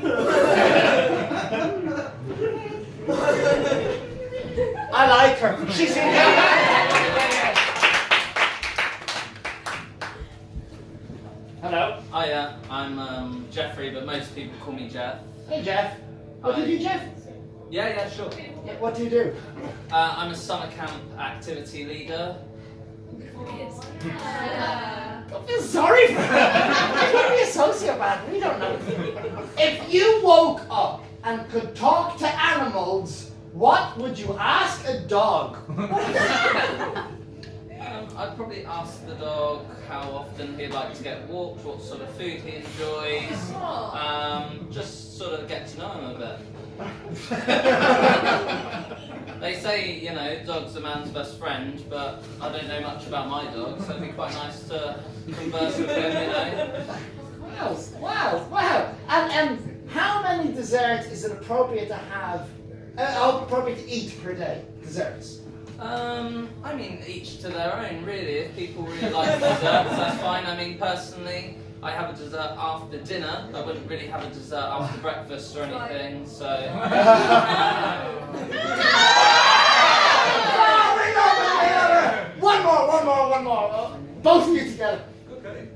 I like her. She's in here. Hello. Hiya, I'm Jeffrey, but most people call me Jeff. Hey, Jeff. What do you do, Jeff? Yeah, sure. Yeah, what do you do? I'm a summer camp activity leader. Don't feel sorry for her. She could be a sociopath. We don't know. If you woke up and could talk to animals, what would you ask a dog? I'd probably ask the dog how often he'd like to get walked, what sort of food he enjoys, just sort of get to know him a bit. They say, dog's a man's best friend, but I don't know much about my dog, so it'd be quite nice to converse with him, Wow. And how many desserts is it appropriate to have Probably to eat per day, desserts. I mean, each to their own, really. If people really like desserts, that's fine. I mean, personally, I have a dessert after dinner. I wouldn't really have a dessert after breakfast or anything, so... One more. Both of you together. Okay.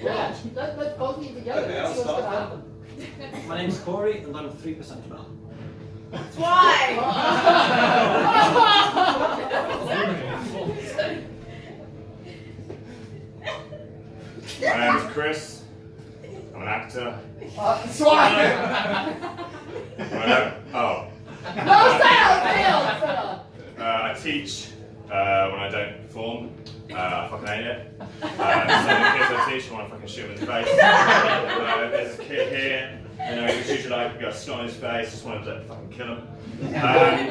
Yeah, let's both of you together. Okay, Let's see what's I'll gonna happen. My name's Corey, and I'm 3% male. Why? My name's Chris. I'm an actor. Swine! Oh. No, stay on. I teach when I don't perform. I fucking hate it. So the kids I teach, I want to fucking shoot them in the face. There's a kid here, he's usually like, got a snot on his face, just wanted to fucking kill him.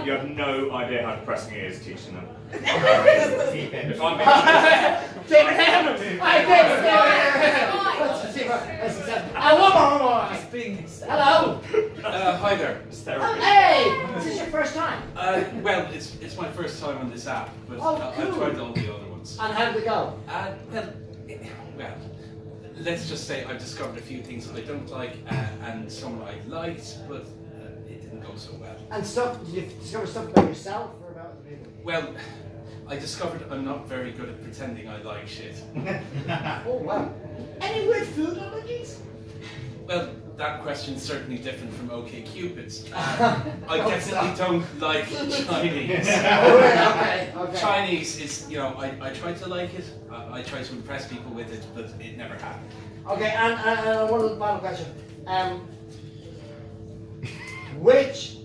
You have no idea how depressing it is teaching them. If I'm being David Hammond! Hi, David! One more. Hello. Hi there. Hey! Is this your first time? Well, it's my first time on this app, but Oh, I've cool. tried all the other ones. And how did it go? Well, let's just say I've discovered a few things I don't like, and some I liked, but it didn't go so well. And stuff, did you discover stuff about yourself or about the people? Well, I discovered I'm not very good at pretending I like shit. Oh, wow. Any weird food allergies? Well, that question's certainly different from OkCupid's. I definitely don't like Chinese. Okay. Chinese is, I try to like it. I try to impress people with it, but it never happened. Okay, and one of the final question. Which...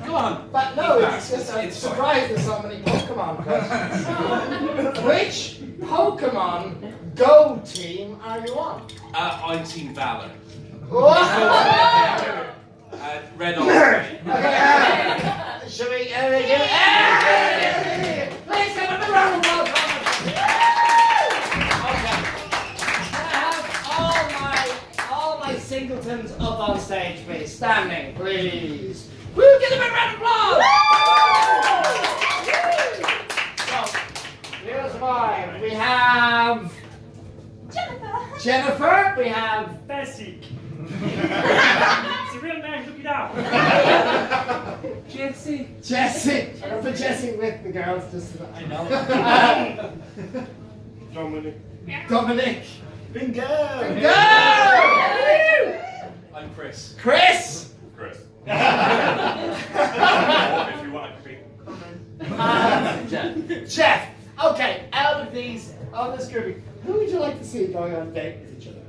Come on. But no, it's just a surprise there's so many Pokemon questions. Which Pokemon Go team are you on? I'm Team Valor. Red all day. Okay, should we give it? Please give him a round of applause. Okay. Can I have all my singletons up on stage, please? Standing, please. Woo! Give them a round of applause. So, here's mine. We have Jennifer. We have Bessie. It's a real name, look it up. Jessie. I'm gonna put Jessie with the girls just so that I know. Dominic. Bingo. I'm Chris. Chris. If you want to be. Jeff. Okay, out of this grouping, who would you like to see going on a date with each other?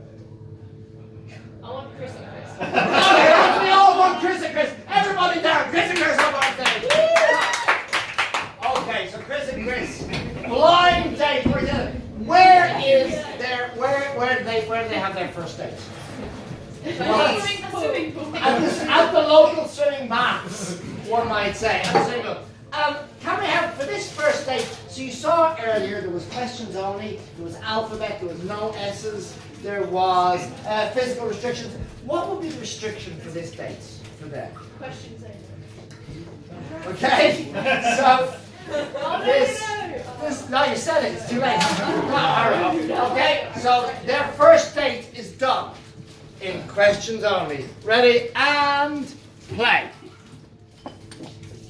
I want Chris and Chris. Okay, we all want Chris and Chris. Everybody down. Chris and Chris on our date. Okay, so Chris and Chris, blind date for each other. Where do they have their first date? Swimming pool. At the local swimming baths, one might say. At the swimming pool. Can we have, for this first date, so you saw earlier there was questions only, there was alphabet, there was no S's, there was physical restrictions. What would be the restriction for this date, for them? Questions only. Okay, so no, you said it, it's too late. Okay, so their first date is done in questions only. Ready, and play.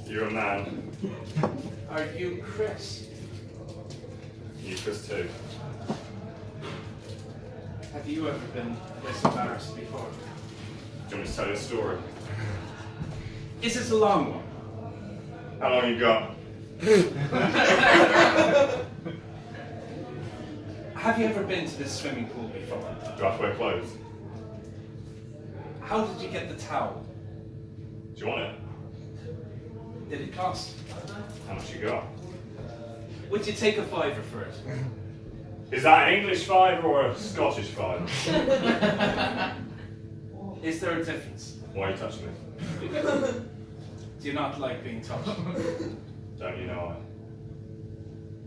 You're a man. Are you Chris? You Chris too. Have you ever been this embarrassed before? Do you want me to tell you a story? Is this a long one? How long you got? Have you ever been to this swimming pool before? Do I have to wear clothes? How did you get the towel? Do you want it? Did it cost? How much you got? Would you take a fiver for it? Is that an English fiver or a Scottish fiver? Is there a difference? Why are you touching me? Do you not like being touched? Don't you know I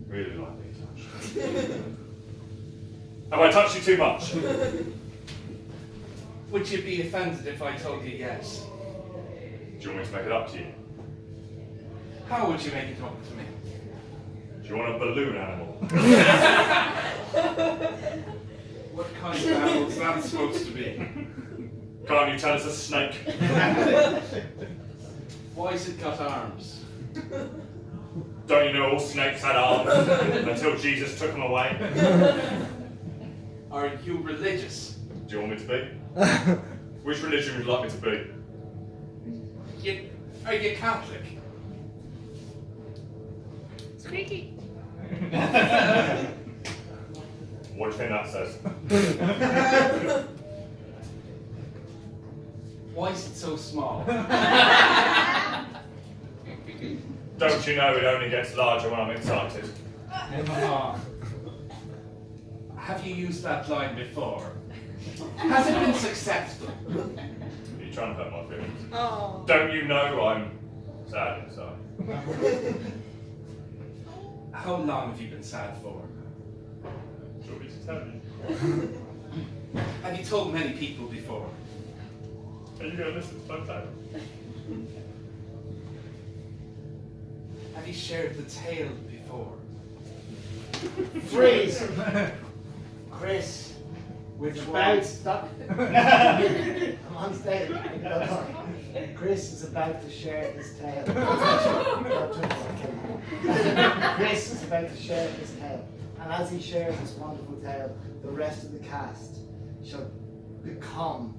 really like being touched? Have I touched you too much? Would you be offended if I told you yes? Do you want me to make it up to you? How would you make it up to me? Do you want a balloon animal? What kind of animal is that supposed to be? Can't you tell it's a snake? Why has it got arms? Don't you know all snakes had arms until Jesus took them away? Are you religious? Do you want me to be? Which religion would you like me to be? Are you Catholic? Squeaky. What do you think that says? Why is it so small? Don't you know it only gets larger when I'm excited? Have you used that line before? Has it been successful? Are you trying to hurt my feelings? Oh. Don't you know I'm sad inside? How long have you been sad for? Do you want me to tell you? Have you told many people before? Are you going to listen to my tale? Have you shared the tale before? Freeze! Chris, Which about one? stop. I'm on stage. Chris is about to share his tale. Chris is about to share his tale. And as he shares this wonderful tale, the rest of the cast shall become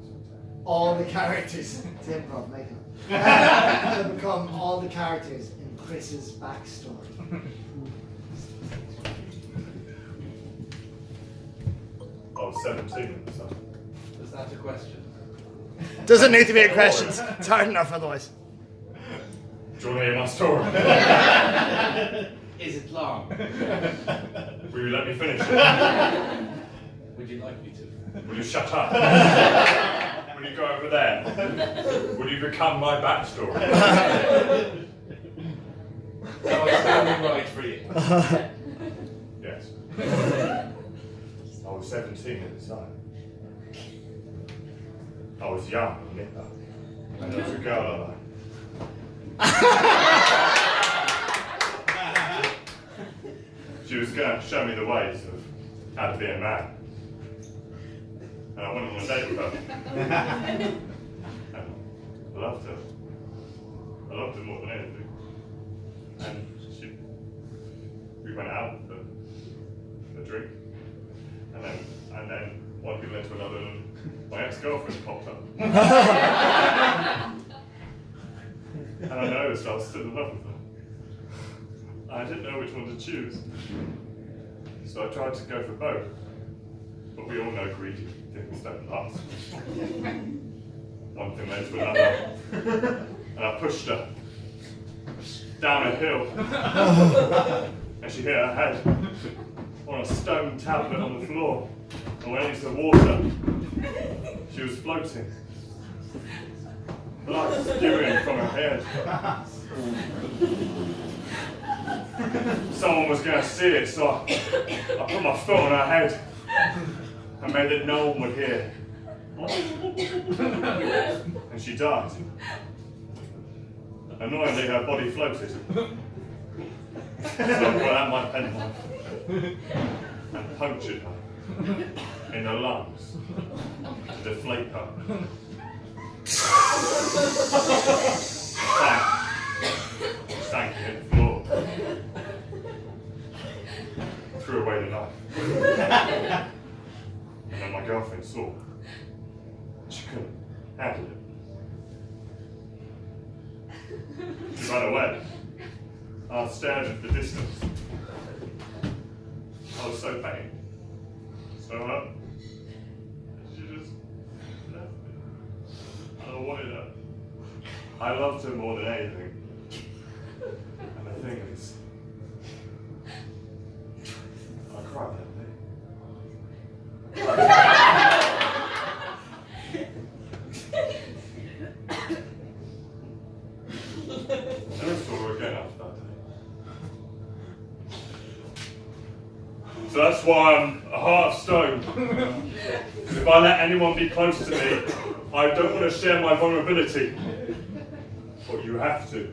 all the characters. It's improv, make it up. Shall become all the characters in Chris's backstory. I was 17 at the time. Is that a question? Doesn't need to be a question. It's hard enough otherwise. Do you want to hear my story? Is it long? Will you let me finish it? Would you like me to? Will you shut up? Will you go over there? Will you become my backstory? No, it's only right for you. Yes. I was 17 at the time. I was young and nipper. And there was a girl I liked. She was going to show me the ways of how to be a man. And I went on a date with her. And I loved her. I loved her more than anything. And we went out for a drink. And then one thing led to another, and my ex-girlfriend popped up. And I noticed I was still in love with her. I didn't know which one to choose. So I tried to go for both. But we all know greedy things don't last. One thing led to another. And I pushed her down a hill. And she hit her head on a stone tablet on the floor. And went into the water. She was floating. Blood spewing from her head. Someone was going to see it, so I put my foot on her head and made that no one would hear. And she died. Annoyingly, her body floated. So I got out my penknife and punctured her in the lungs to deflate her. Sank in the floor. Threw away the knife. And then my girlfriend saw. She couldn't handle it. She ran away. I stared at the distance. I was so pained. So hurt. She just left me. I wanted her. I loved her more than anything. And the thing is, I cried that day. Never saw her again after that day. So that's why I'm a heart of stone. Because If I let anyone be close to me, I don't want to share my vulnerability. But you have to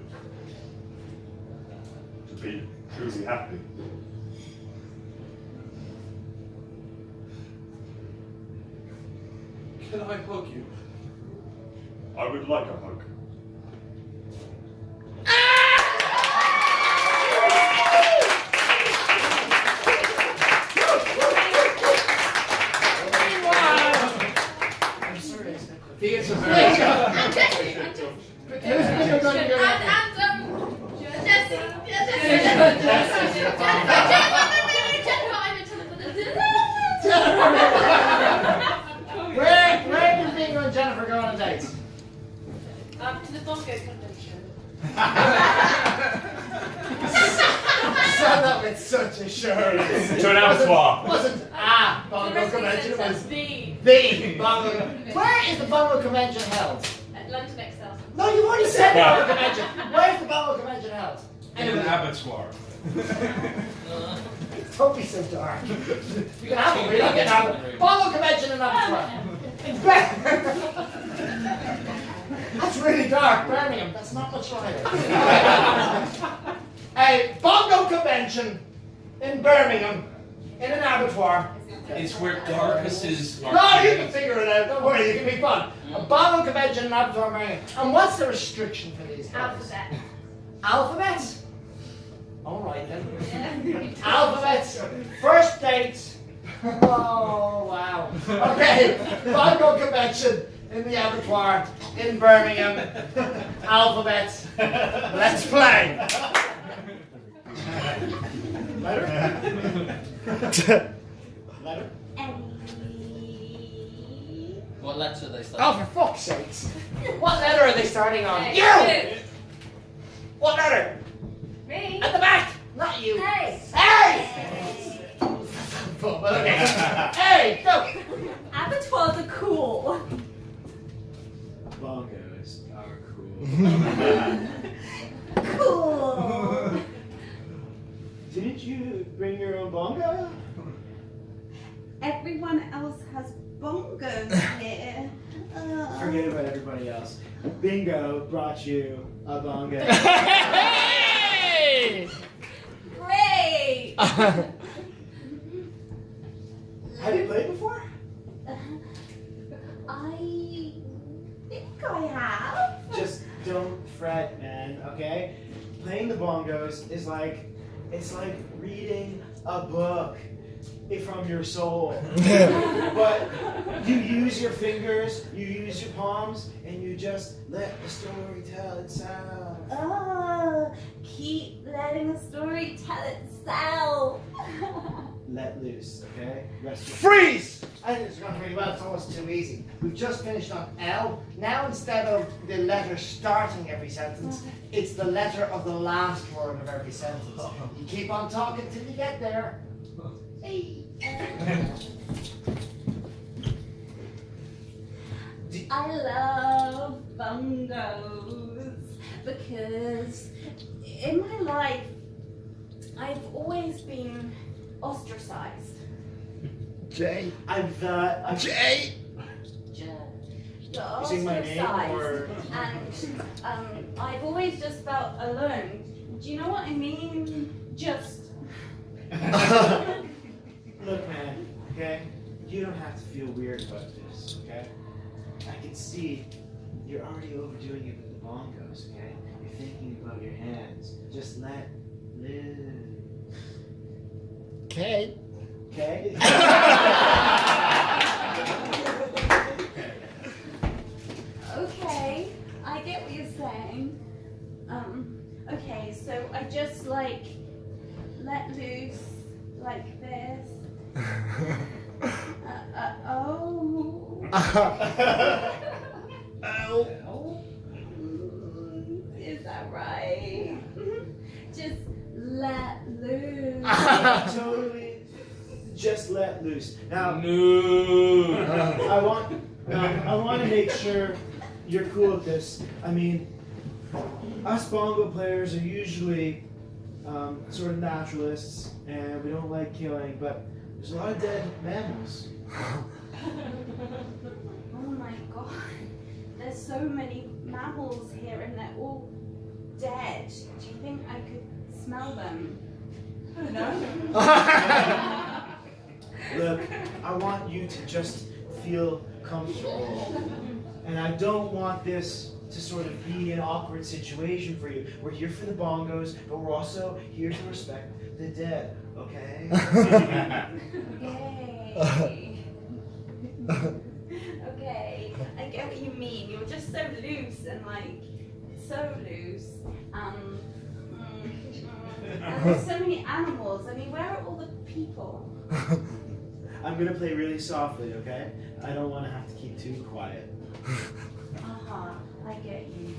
be truly happy. Can I hug you? I would like a hug. I'm sorry. Theater. I'm Jessie. And Jessie. Where does Bingo and Jennifer go on a date? To the bongo convention. Said that with such assurance. To an abattoir. Wasn't bongo convention, it was The bongo. Where is the bongo convention held? at London Excel. No, you've already said the bongo convention. Where's the bongo convention held? In an abattoir. Don't be so dark. You can have it, we're not getting out of it. Bongo convention in abattoir. That's really dark, Birmingham. That's not much lighter. A bongo convention in Birmingham in an abattoir. It's where carcasses are. No, you can figure it out. Don't worry, you can be fun. A bongo convention in an abattoir, Birmingham. And what's the restriction for these guys? Alphabet. Alphabet? All right then. Alphabet. First date. Oh wow. Okay. Bongo convention in the abattoir in Birmingham. Alphabet. Let's play. Letter? Letter? What letter are they Oh, starting? for fuck's sakes. What letter are they starting on? Hey, You! What letter? Me. At the back! Not you. Hey. Hey! Okay. Hey, go! Abattoirs are cool. Bongos are cool. Cool. Didn't you bring your own bongo? Everyone else has bongos here. Forget about everybody else. Bingo brought you a bongo. Hey! Great. Have you played before? I think I have. Just don't fret, man, okay? Playing the bongos is like, it's like reading a book from your soul. But you use your fingers, you use your palms, and you just let the story tell itself. Keep letting the story tell itself. Let loose, okay? Rest Freeze! I think it's gone really well. It's almost too easy. We've just finished on L. Now instead of the letter starting every sentence, it's the letter of the last word of every sentence. You keep on talking till you get there. Hey. I love bongos because in my life I've always been ostracized. Jay. I'm Jay. You're Using my name or- and I've always just felt alone. Do you know what I mean? Just Look, man, okay? You don't have to feel weird about this, okay? I can see you're already overdoing it with the bongos, okay? You're thinking about your hands. Just let loose. Okay. Okay? okay, I get what you're saying. Okay, so I just like let loose like this. Oh. Is that right? Just let loose. Totally. Just let loose. Now, No. I want to make sure you're cool with this. I mean, us bongo players are usually sort of naturalists, and we don't like killing, but there's a lot of dead mammals. Oh my god. There's so many mammals here and they're all dead. Do you think I could smell them? No? Look, I want you to just feel comfortable. And I don't want this to sort of be an awkward situation for you. We're here for the bongos, but we're also here to respect the dead, okay? Okay, I get what you mean. You're just so loose and like, so loose. And there's so many animals. I mean, where are all the people? I'm gonna play really softly, okay? I don't want to have to keep too quiet. I get you.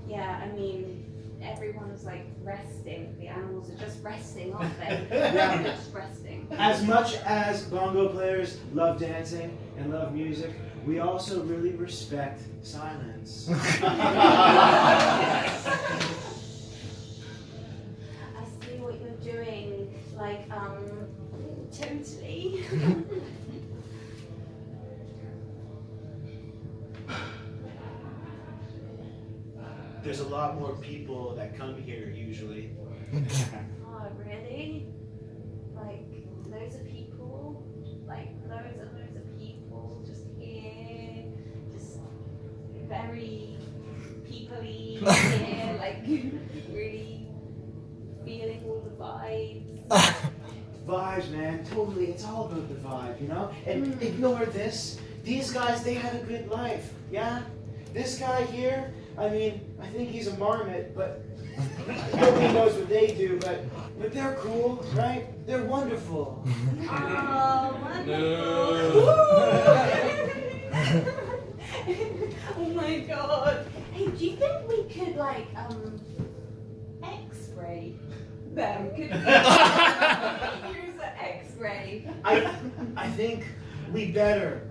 Yeah, I mean, everyone's like resting. The animals are just resting, aren't they? Yeah. They're just resting. As much as bongo players love dancing and love music, we also really respect silence. I see what you're doing, like, totally. There's a lot more people that come here usually. Oh, really? Like, loads of people? Like, loads of people just here, just very people-y here, like, really feeling all the vibes. Vibes, man, totally. It's all about the vibe, you know? And ignore this. These guys, they had a good life, yeah? This guy here, I mean, I think he's a marmot, but nobody knows what they do, but they're cool, right? They're wonderful. Oh, wonderful. Oh my god. Hey, do you think we could, like, X-ray them? Could we use an X-ray? I think we better.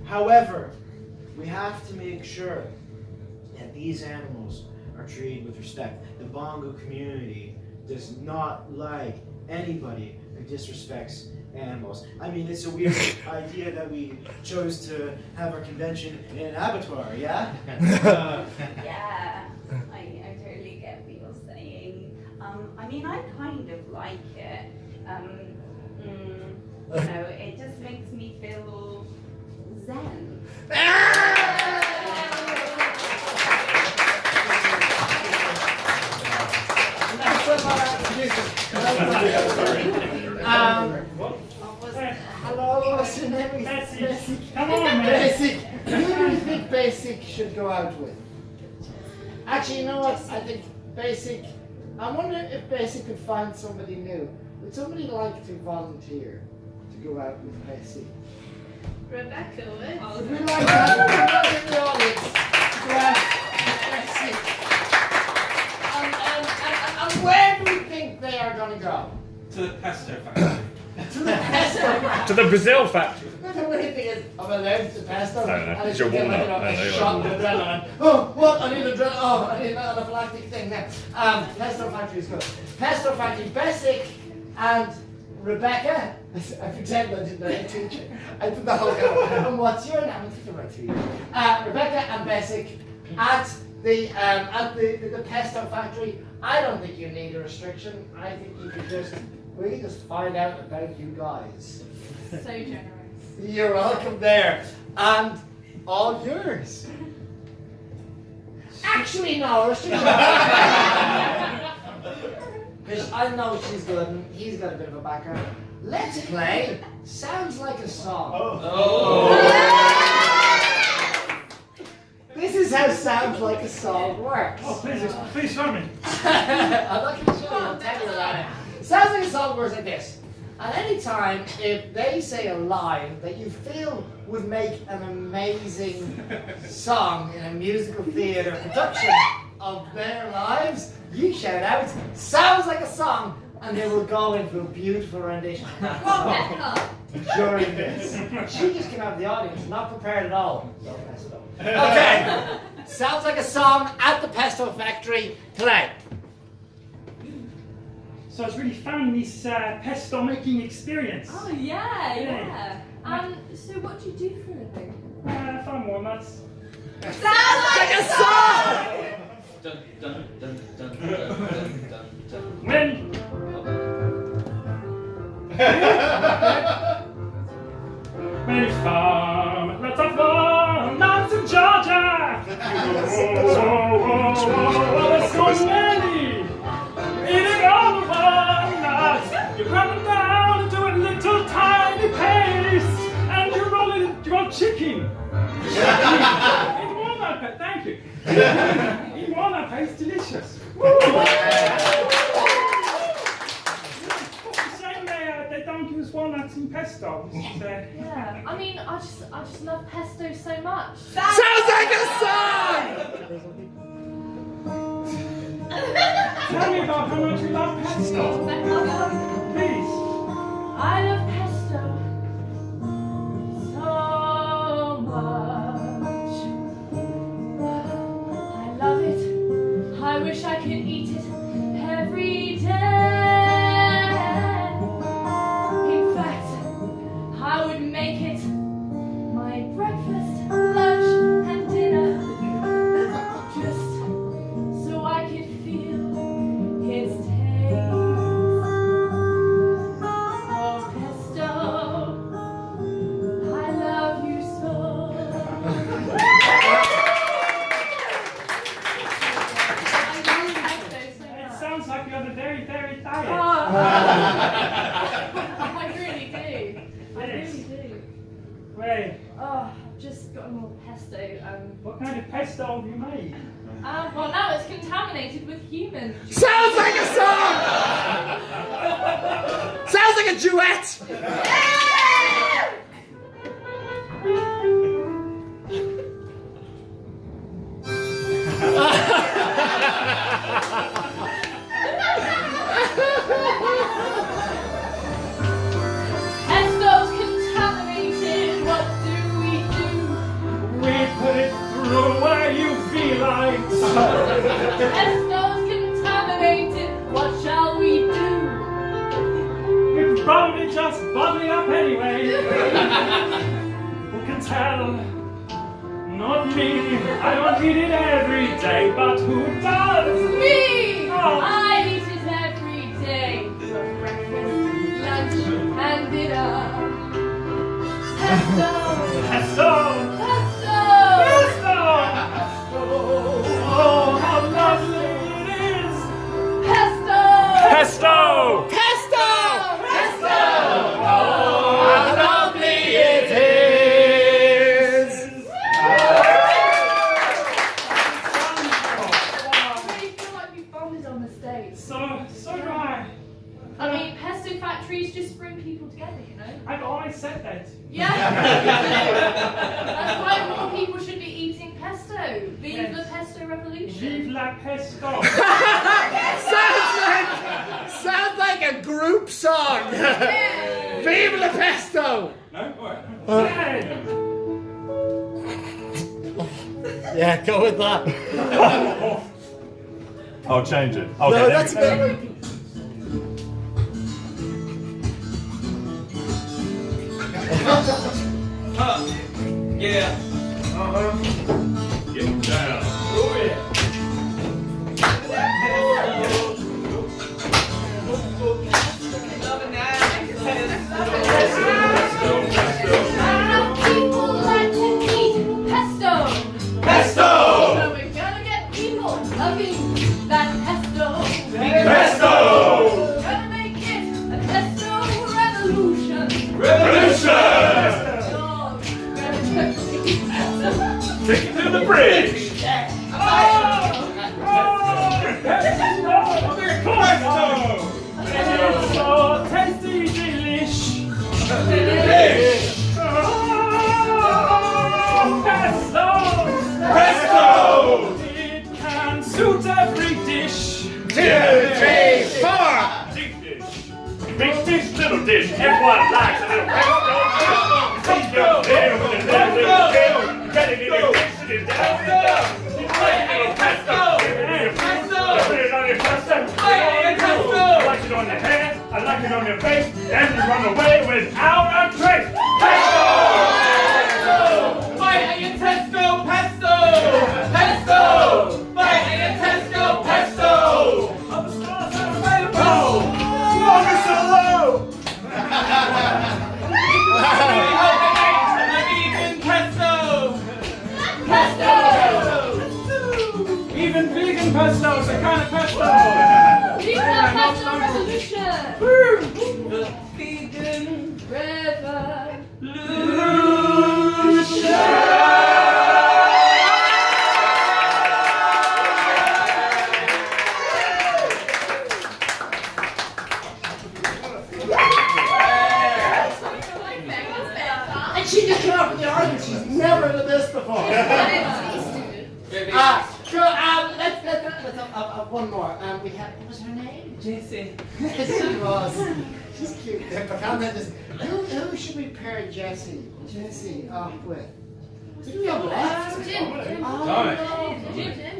However, we have to make sure that these animals are treated with respect. The bongo community does not like anybody who disrespects animals. I mean, it's a weird idea that we chose to have our convention in an abattoir, yeah? Yeah, I totally get what you're saying. I mean, I kind of like it. You know, it just makes me feel zen. Hello, what's your name? Basic. Come on, man. Basic. Who do you think Basic should go out with? Actually, you know what? I think Basic. I wonder if Basic could find somebody new. Would somebody like to volunteer to go out with Basic? Rebecca would. Would we like that? In the audience to go out with Basic? And where do we think they are going to go? To the pesto factory. To the pesto factory. To the Brazil factory. The funny thing is, I'm allergic to pesto. No, and it's your walnut. a shot of adrenaline. Oh, what? I need adrenaline. Oh, I need an anaphylactic thing now. Pesto factory is good. Pesto factory, Basic and Rebecca. I pretend I didn't know your teacher. I did the whole go. And what's your name? I'm thinking about you. Rebecca and Basic at the pesto factory. I don't think you need a restriction. I think you could just find out about you guys. So generous. You're welcome there. And all yours. Actually, no, restriction. Because I know she's good and he's got a bit of a background. Let's play Sounds Like a Song. This is how Sounds Like a Song works. Oh, please show me. I'm not going to show you, I'll tell you about it. Sounds Like a Song works like this. At any time, if they say a line that you feel would make an amazing song in a musical theatre production of their lives, you shout out, "Sounds like a song," and they will go into a beautiful rendition of that song during this. She just came out of the audience, not prepared at all. Don't mess it up. Okay, Sounds Like a Song at the Pesto Factory. Play. So I was really found this pesto making experience. Oh yeah. So what do you do for a living? Farm walnuts. Sounds like a song! Dun, dun, dun, dun, dun, dun, dun, dun. When? Many farm, lots of walnuts in Georgia. There's so many. Eating all the walnuts. You rub them down into a little tiny paste, and you roll it into your chicken. Eat walnut paste, thank you. Eat walnut paste, delicious. They don't use walnuts in pesto. Yeah, I mean, I just love pesto so much. Sounds like a song! Tell me about how much you love pesto. Please. I love pesto so much. I love it. I wish I could eat it every day. In fact, I would make it my breakfast, lunch, and dinner, just so I could feel its taste. Oh, pesto, I love you so. It sounds like you're on a very, very diet. I really do. I really do. Wait, Oh, I've just got more pesto. what kind of pesto have you made? Well, now it's contaminated with human. Sounds like a song! Sounds like a duet! Pesto's contaminated. What do we do? We put it through where you feel like. Pesto's contaminated. What shall we do? It's probably just bubbling up anyway. Who can tell? Not me. I don't eat it every day, but who does? Me! Oh. I eat it every day for breakfast, lunch, and dinner. Pesto! Pesto! Pesto! Pesto! Oh, how lovely it is! Pesto! Pesto! Pesto! Pesto! Oh, how lovely it is! I really feel like we bonded on the stage. So do I. I mean, pesto factories just bring people together, you know? I've always said that. Yeah, that's why more people should be eating pesto. Vive the pesto revolution. Vive la pesto. Sounds like a group song! Vive la pesto! No? Alright. Yeah, go with that. I'll change it. Okay, No, there that's we go. good. Yeah. Get down. Oh, yeah. People like to eat pesto. Pesto! So we're gonna get people loving that pesto. Pesto! Gonna make it a pesto revolution. Revolution! Take it to the bridge. So tasty, delish. Delish! Pesto! Pesto! It can suit every dish. 2, 3, 4! Deep dish. Big dish, little dish. Everyone likes a little pesto. Pesto! Ready to get it down. Pesto! Put it on your pesto. I like it on your hair. I like it on your face. And you run away without a trace. pesto, some kind of pesto. Viva la Pesto Revolution! The vegan And she just came out from the argument. She's never done this before. Sure, let's have one more. We have, what was her name? Jessie. Yes, she was. She's cute. Who should we pair Jessie up with? Who do we have left? Jim.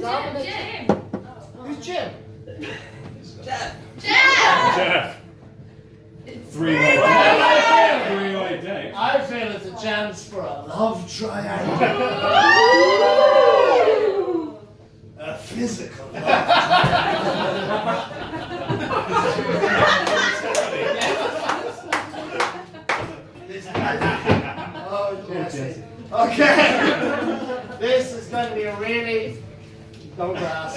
Dominic. Jim. Who's Jim? Jeff. Jeff. Three-way date. I feel it's a chance for a love triangle. A physical love Oh, Jesse. Okay. This is going to be a really... Don't grasp.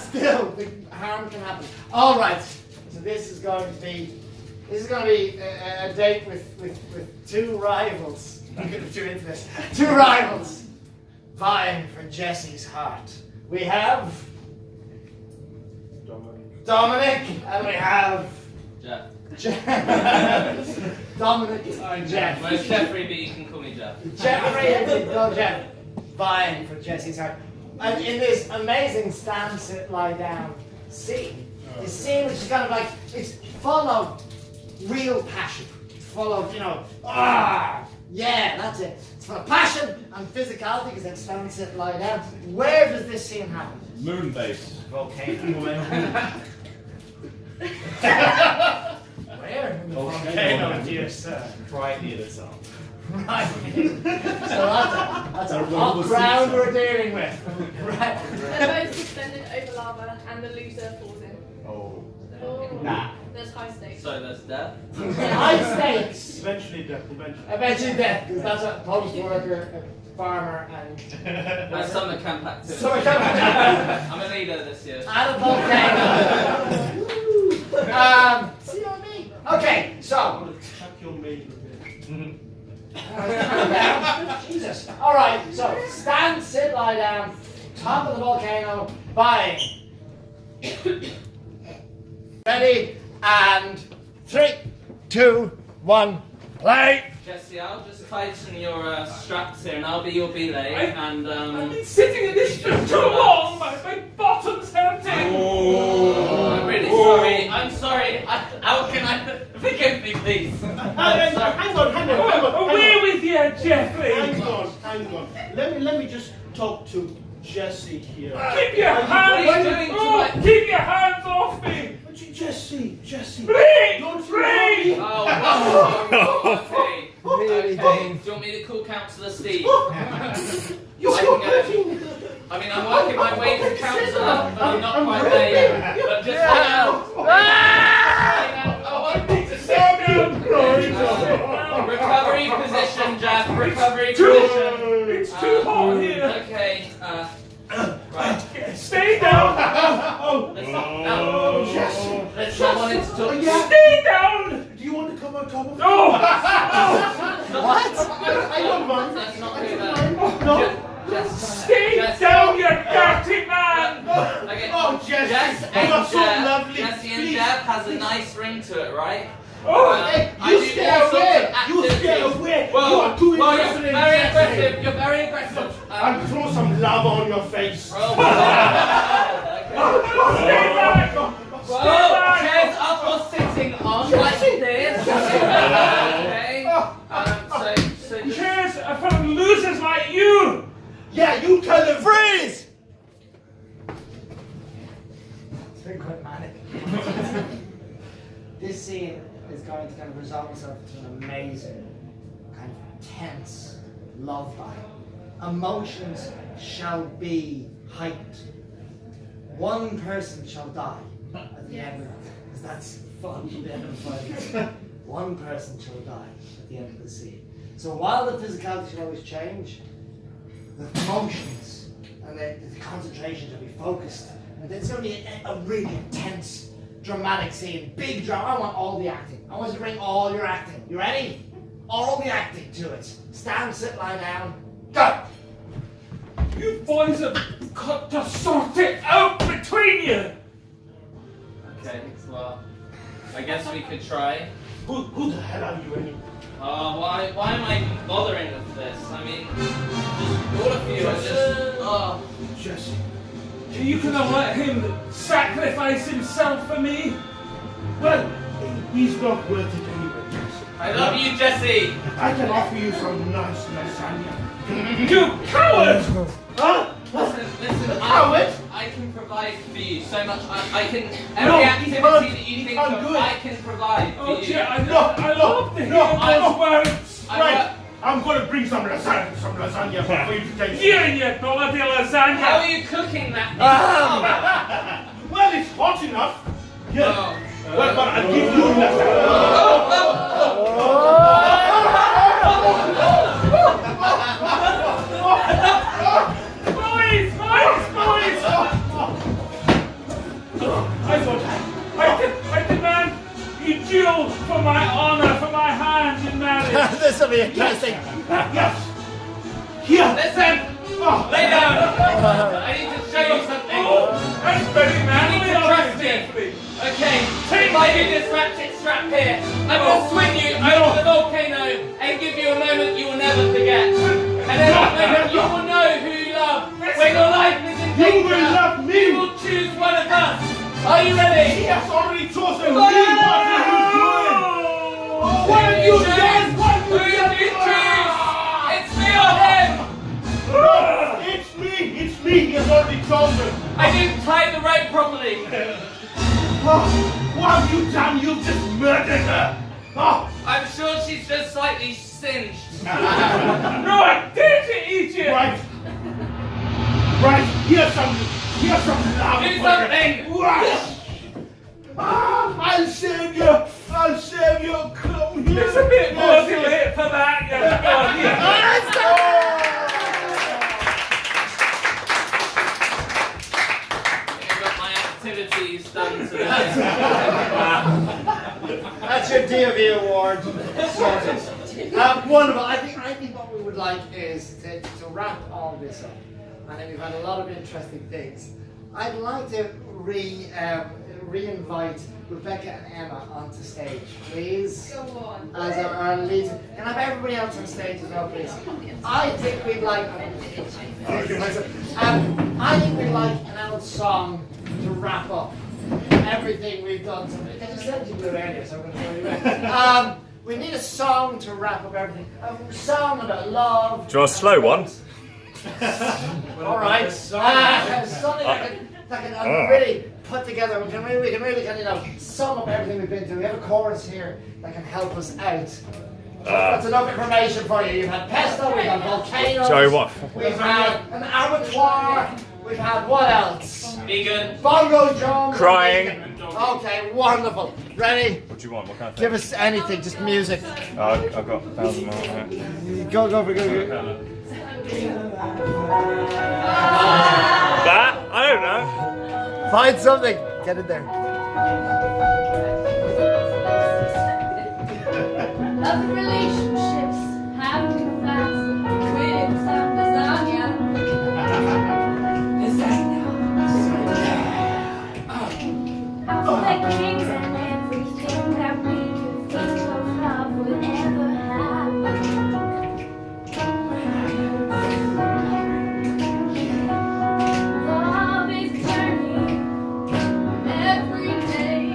Still, the harm can happen. All right. So this is going to be a date with two rivals. I'm going to do into this. Two rivals vying for Jesse's heart. We have Dominic, and we have Jeff. Dominic and Jeff. Where's Jeffrey, but you can call me Jeff. Jeffrey and Jeff vying for Jesse's heart. And in this amazing stand, sit, lie down scene, this scene which is kind of like, it's full of real passion. It's full of, yeah, that's it. It's full of passion and physicality because it's stand, sit, lie down. Where does this scene happen? Moon base. Volcano. Where? Volcano, dear sir. Right near the top. Right. So that's a hot ground we're dealing with. Right. They're both suspended over lava and the loser falls in. Oh. Nah. There's high stakes. So there's death. High stakes. Eventually death, Eventually death, because that's a post worker, a farmer, and summer camp activity. Summer camp activity. I'm a leader this year. And a volcano. See what I mean? Okay, so. Chuck your maid with Jesus. All right, so stand, sit, lie down, top of the volcano, vying. Ready, and 3, 2, 1, play. Jesse, I'll just tighten your straps here and I'll be your belay. I've been sitting in this for too long. My bottom's hurting. I'm really sorry. I'm sorry. How can I forgive me, please? Hang on. Away with you, Jeffrey. Hang on. Let me just talk to Jesse here. Keep your hands. Keep your hands off me. Jesse. Please. Don't Please. Okay. Really, Dave. Do you want me to call Councillor Steve? You're hurting. I mean, I'm working my way to Councillor, but I'm not quite there yet. But just hang out. I need to sit down. Recovery position, Jeff. Recovery position. It's too hot here. Okay. Right. Stay down. Let's not want it to talk. Stay down. Do you want to come on top of me? No. What? I don't mind. Let's not do that. No. Stay down, you dirty man. Okay. Oh, Jesse. Jess You and are so Jeff. lovely. Jesse and Please. Jeff has a nice ring to it, right? Hey, I you do stay all sorts away. of You stay activities. away. Well, You are too well, interested you're in very Jesse. aggressive. You're very aggressive. I'll throw some lava on your face. Okay. Stay back. Well, chairs up or sitting on like this. Okay. So Cheers for losers like you. Yeah, you tell them. Freeze! It's been quite manic. This scene is going to kind of resolve itself into an amazing, kind of tense love battle. Emotions shall be heightened. One person shall die at the end of it, because that's fun at the end of the fight. One person shall die at the end of the scene. So while the physicality shall always change, the emotions and the concentration to be focused. And it's going to be a really intense, dramatic scene. Big drama. I want all the acting. I want you to bring all your acting. You ready? All the acting to it. Stand, sit, lie down. Go! You boys have got to sort it out between you! Okay, well, I guess we could try. Who the hell are you anyway? Why am I bothering with this? I mean, just all of you are just... Jesse. Are you gonna let him sacrifice himself for me? Well, he's not worth it anyway, Jesse. I love you, Jesse! I can offer you some nice lasagna. You coward! Huh? Listen, Coward? I can provide for you so much. I can... No, Every he activity can't- that you he think can't of, do it. I can provide for Oh, you. dear, I love to hear those words! Right, I'm going to bring some lasagna for you to taste. You and your bloody lasagna! How are you cooking that? Well, it's hot enough. Yeah. Oh. Well, but I'll give you lasagna. Boys! I demand you duel for my honor, for my hand in marriage! This will be interesting. Yes. Here. Listen! Lay down! I need to show you something. Oh, that's very You manly need to trust me. Okay, if I do this ratchet strap here, I'm going to swing you over the volcano and give you a moment you will never forget. And in that moment you will know who you love. When your life is in danger, You will love me. you will choose one of us. Are you ready? He has already chosen me. What are you doing? What have you done? What Who have do you you done? choose? It's me or him. No, it's me. It's me. He has already chosen. I didn't tie the rope properly. What have you done? You've just murdered her. Oh. I'm sure she's just slightly singed. No, I did, you idiot! Right. Here's some love. Do something. I'll save you. I'll save you. Come here. It's a bit more late for that, you I've got my activities done today. That's your DOV award. Sorted. Wonderful. I think what we would like is to wrap all this up. I think we've had a lot of interesting things. I'd like to re-invite Rebecca and Emma onto stage, please. Go on. As our lead. Can I have everybody else on stage as well, please? I think we'd like. I think we'd like an old song to wrap up everything we've done. I just said you do earlier, so I'm going to tell you that. We need a song to wrap up everything. A song about love. Do you want a slow one? All right. Something that can really put together. We can really kind of sum up everything we've been through. We have a chorus here that can help us out. That's enough information for you. You've had pesto, we've had volcanoes. Sorry, what? We've had an abattoir. We've had what else? Vegan. Bongo drum. Crying. Okay, wonderful. Ready? What do you want? What kind of Give us anything, just music. I've got 1,000 more. Yeah. Go. That? I don't know. Find something. Get in there. Love relationships, having fast, creating some lasagna. After kings and everything that we could think of love would ever happen. Love is turning every day.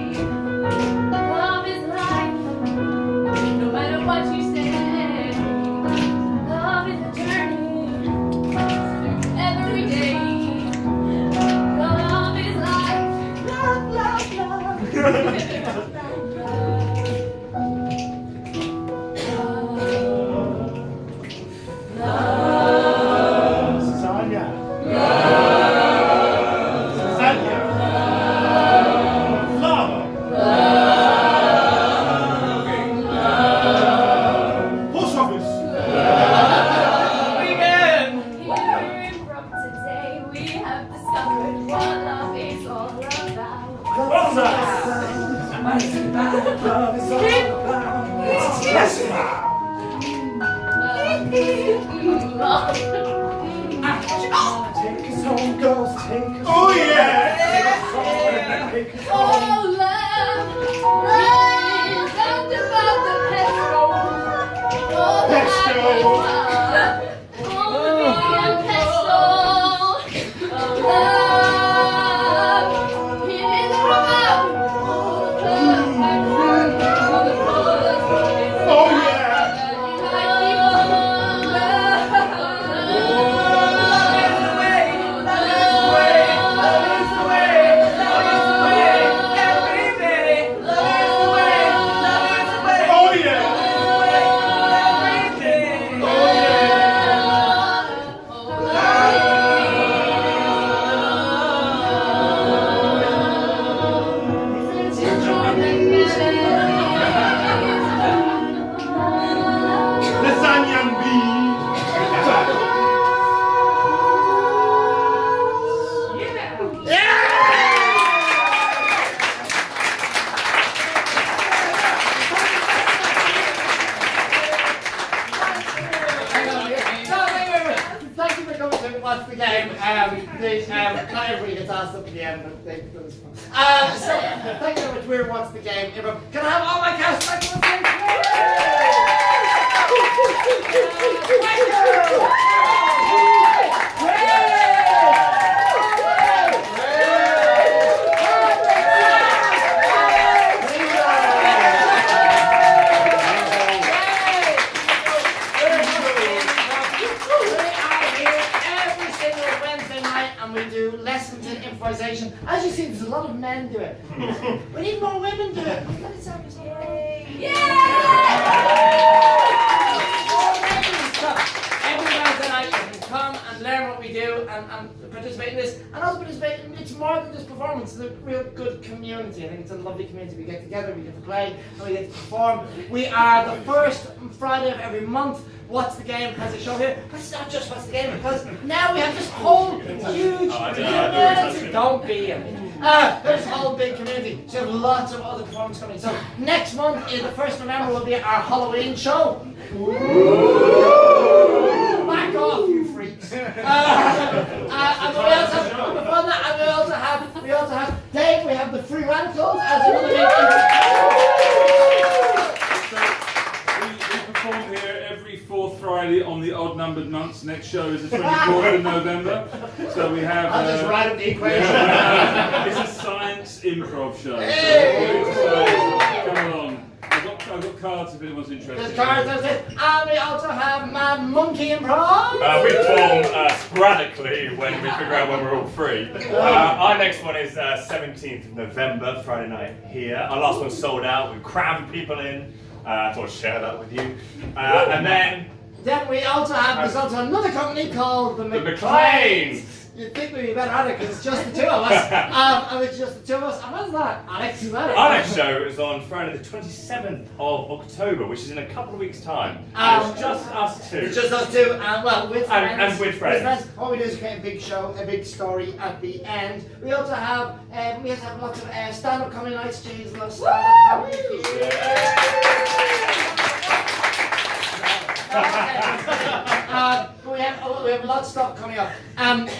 What's the game? Not everybody gets asked up at the end, but they it was fun. So, thank you very much. We're What's the Game Improv. Can I have all my cast back on stage? We do lessons in improvisation. As you see, there's a lot of men do it. We need more women do it. Yay! Every Wednesday night you can come and learn what we do and participate in this. And also participate in it's more than just performance. It's a real good community. I think it's a lovely community. We get together, we get to play, and we get to perform. We are the first Friday of every month. What's the Game has a show here, but it's not just What's the Game, because now we have this whole huge community. Don't be a there's a whole big community. So we have lots of other performances coming. So next month, the 1st of November, will be our Halloween show. Back off, you freaks. And we also have Dave, we have the Free Radicals as another big We perform here every 4th Friday on the odd numbered months. Next show is the 24th of November. So we have. I'll just write up the equation. It's a science improv show. Hey! So come along. I've got cards if anyone's interested. There's cards, that's it. And we also have Mad Monkey Improv. We perform sporadically when we figure out when we're all free. Our next one is 17th of November, Friday night here. Our last one sold out. We crammed people in. I thought I'd share that with you. And then we also have, there's also another company called the McLeans. You'd think we'd be better at it because it's just the two of us. And it's just the two of us. And when's that? Alex, you read it? Our next show is on Friday the 27th of October, which is in a couple of weeks' time. It's just us two. It's just us two, and well, with friends. And with friends. What we do is create a big show, a big story at the end. We also have lots of stand-up comedy nights. Jeez, love stand-up comedy. We have lots of stuff coming up.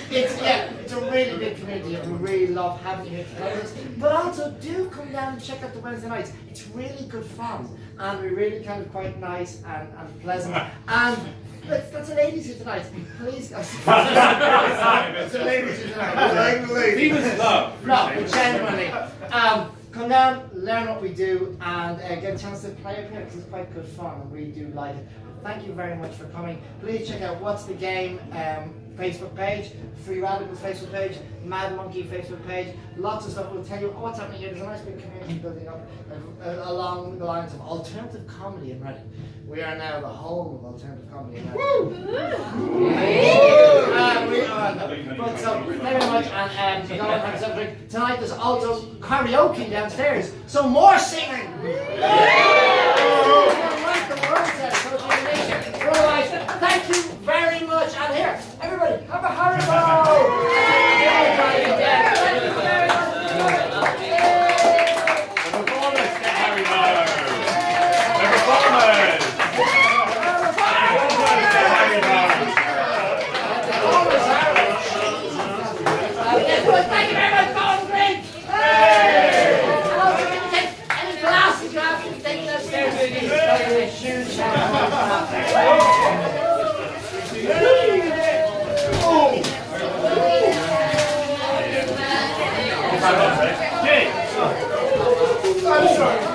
It's a really big community, and we really love having you here to play this. But also, do come down and check out the Wednesday nights. It's really good fun, and we're really kind of quite nice and pleasant. And that's a ladies here tonight. Please, guys. It's a ladies here tonight. Females love. No, genuinely. Come down, learn what we do, and get a chance to play up here because it's quite good fun, and we do like it. Thank you very much for coming. Please check out What's the Game Facebook page, Free Radicals Facebook page, Mad Monkey Facebook page. Lots of stuff. We'll tell you what's happening here. There's a nice big community building up along the lines of alternative comedy in Reading. We are now the home of alternative comedy in Reading. We are. But so, thank you very much, and go and have some drink. Tonight there's also karaoke downstairs, so more singing. Otherwise, thank you very much. And here, everybody, have a Haribo! Thank you very much, Golden Green! And also, if you take any glasses you have, you can take them upstairs with you. Huge I'm sorry.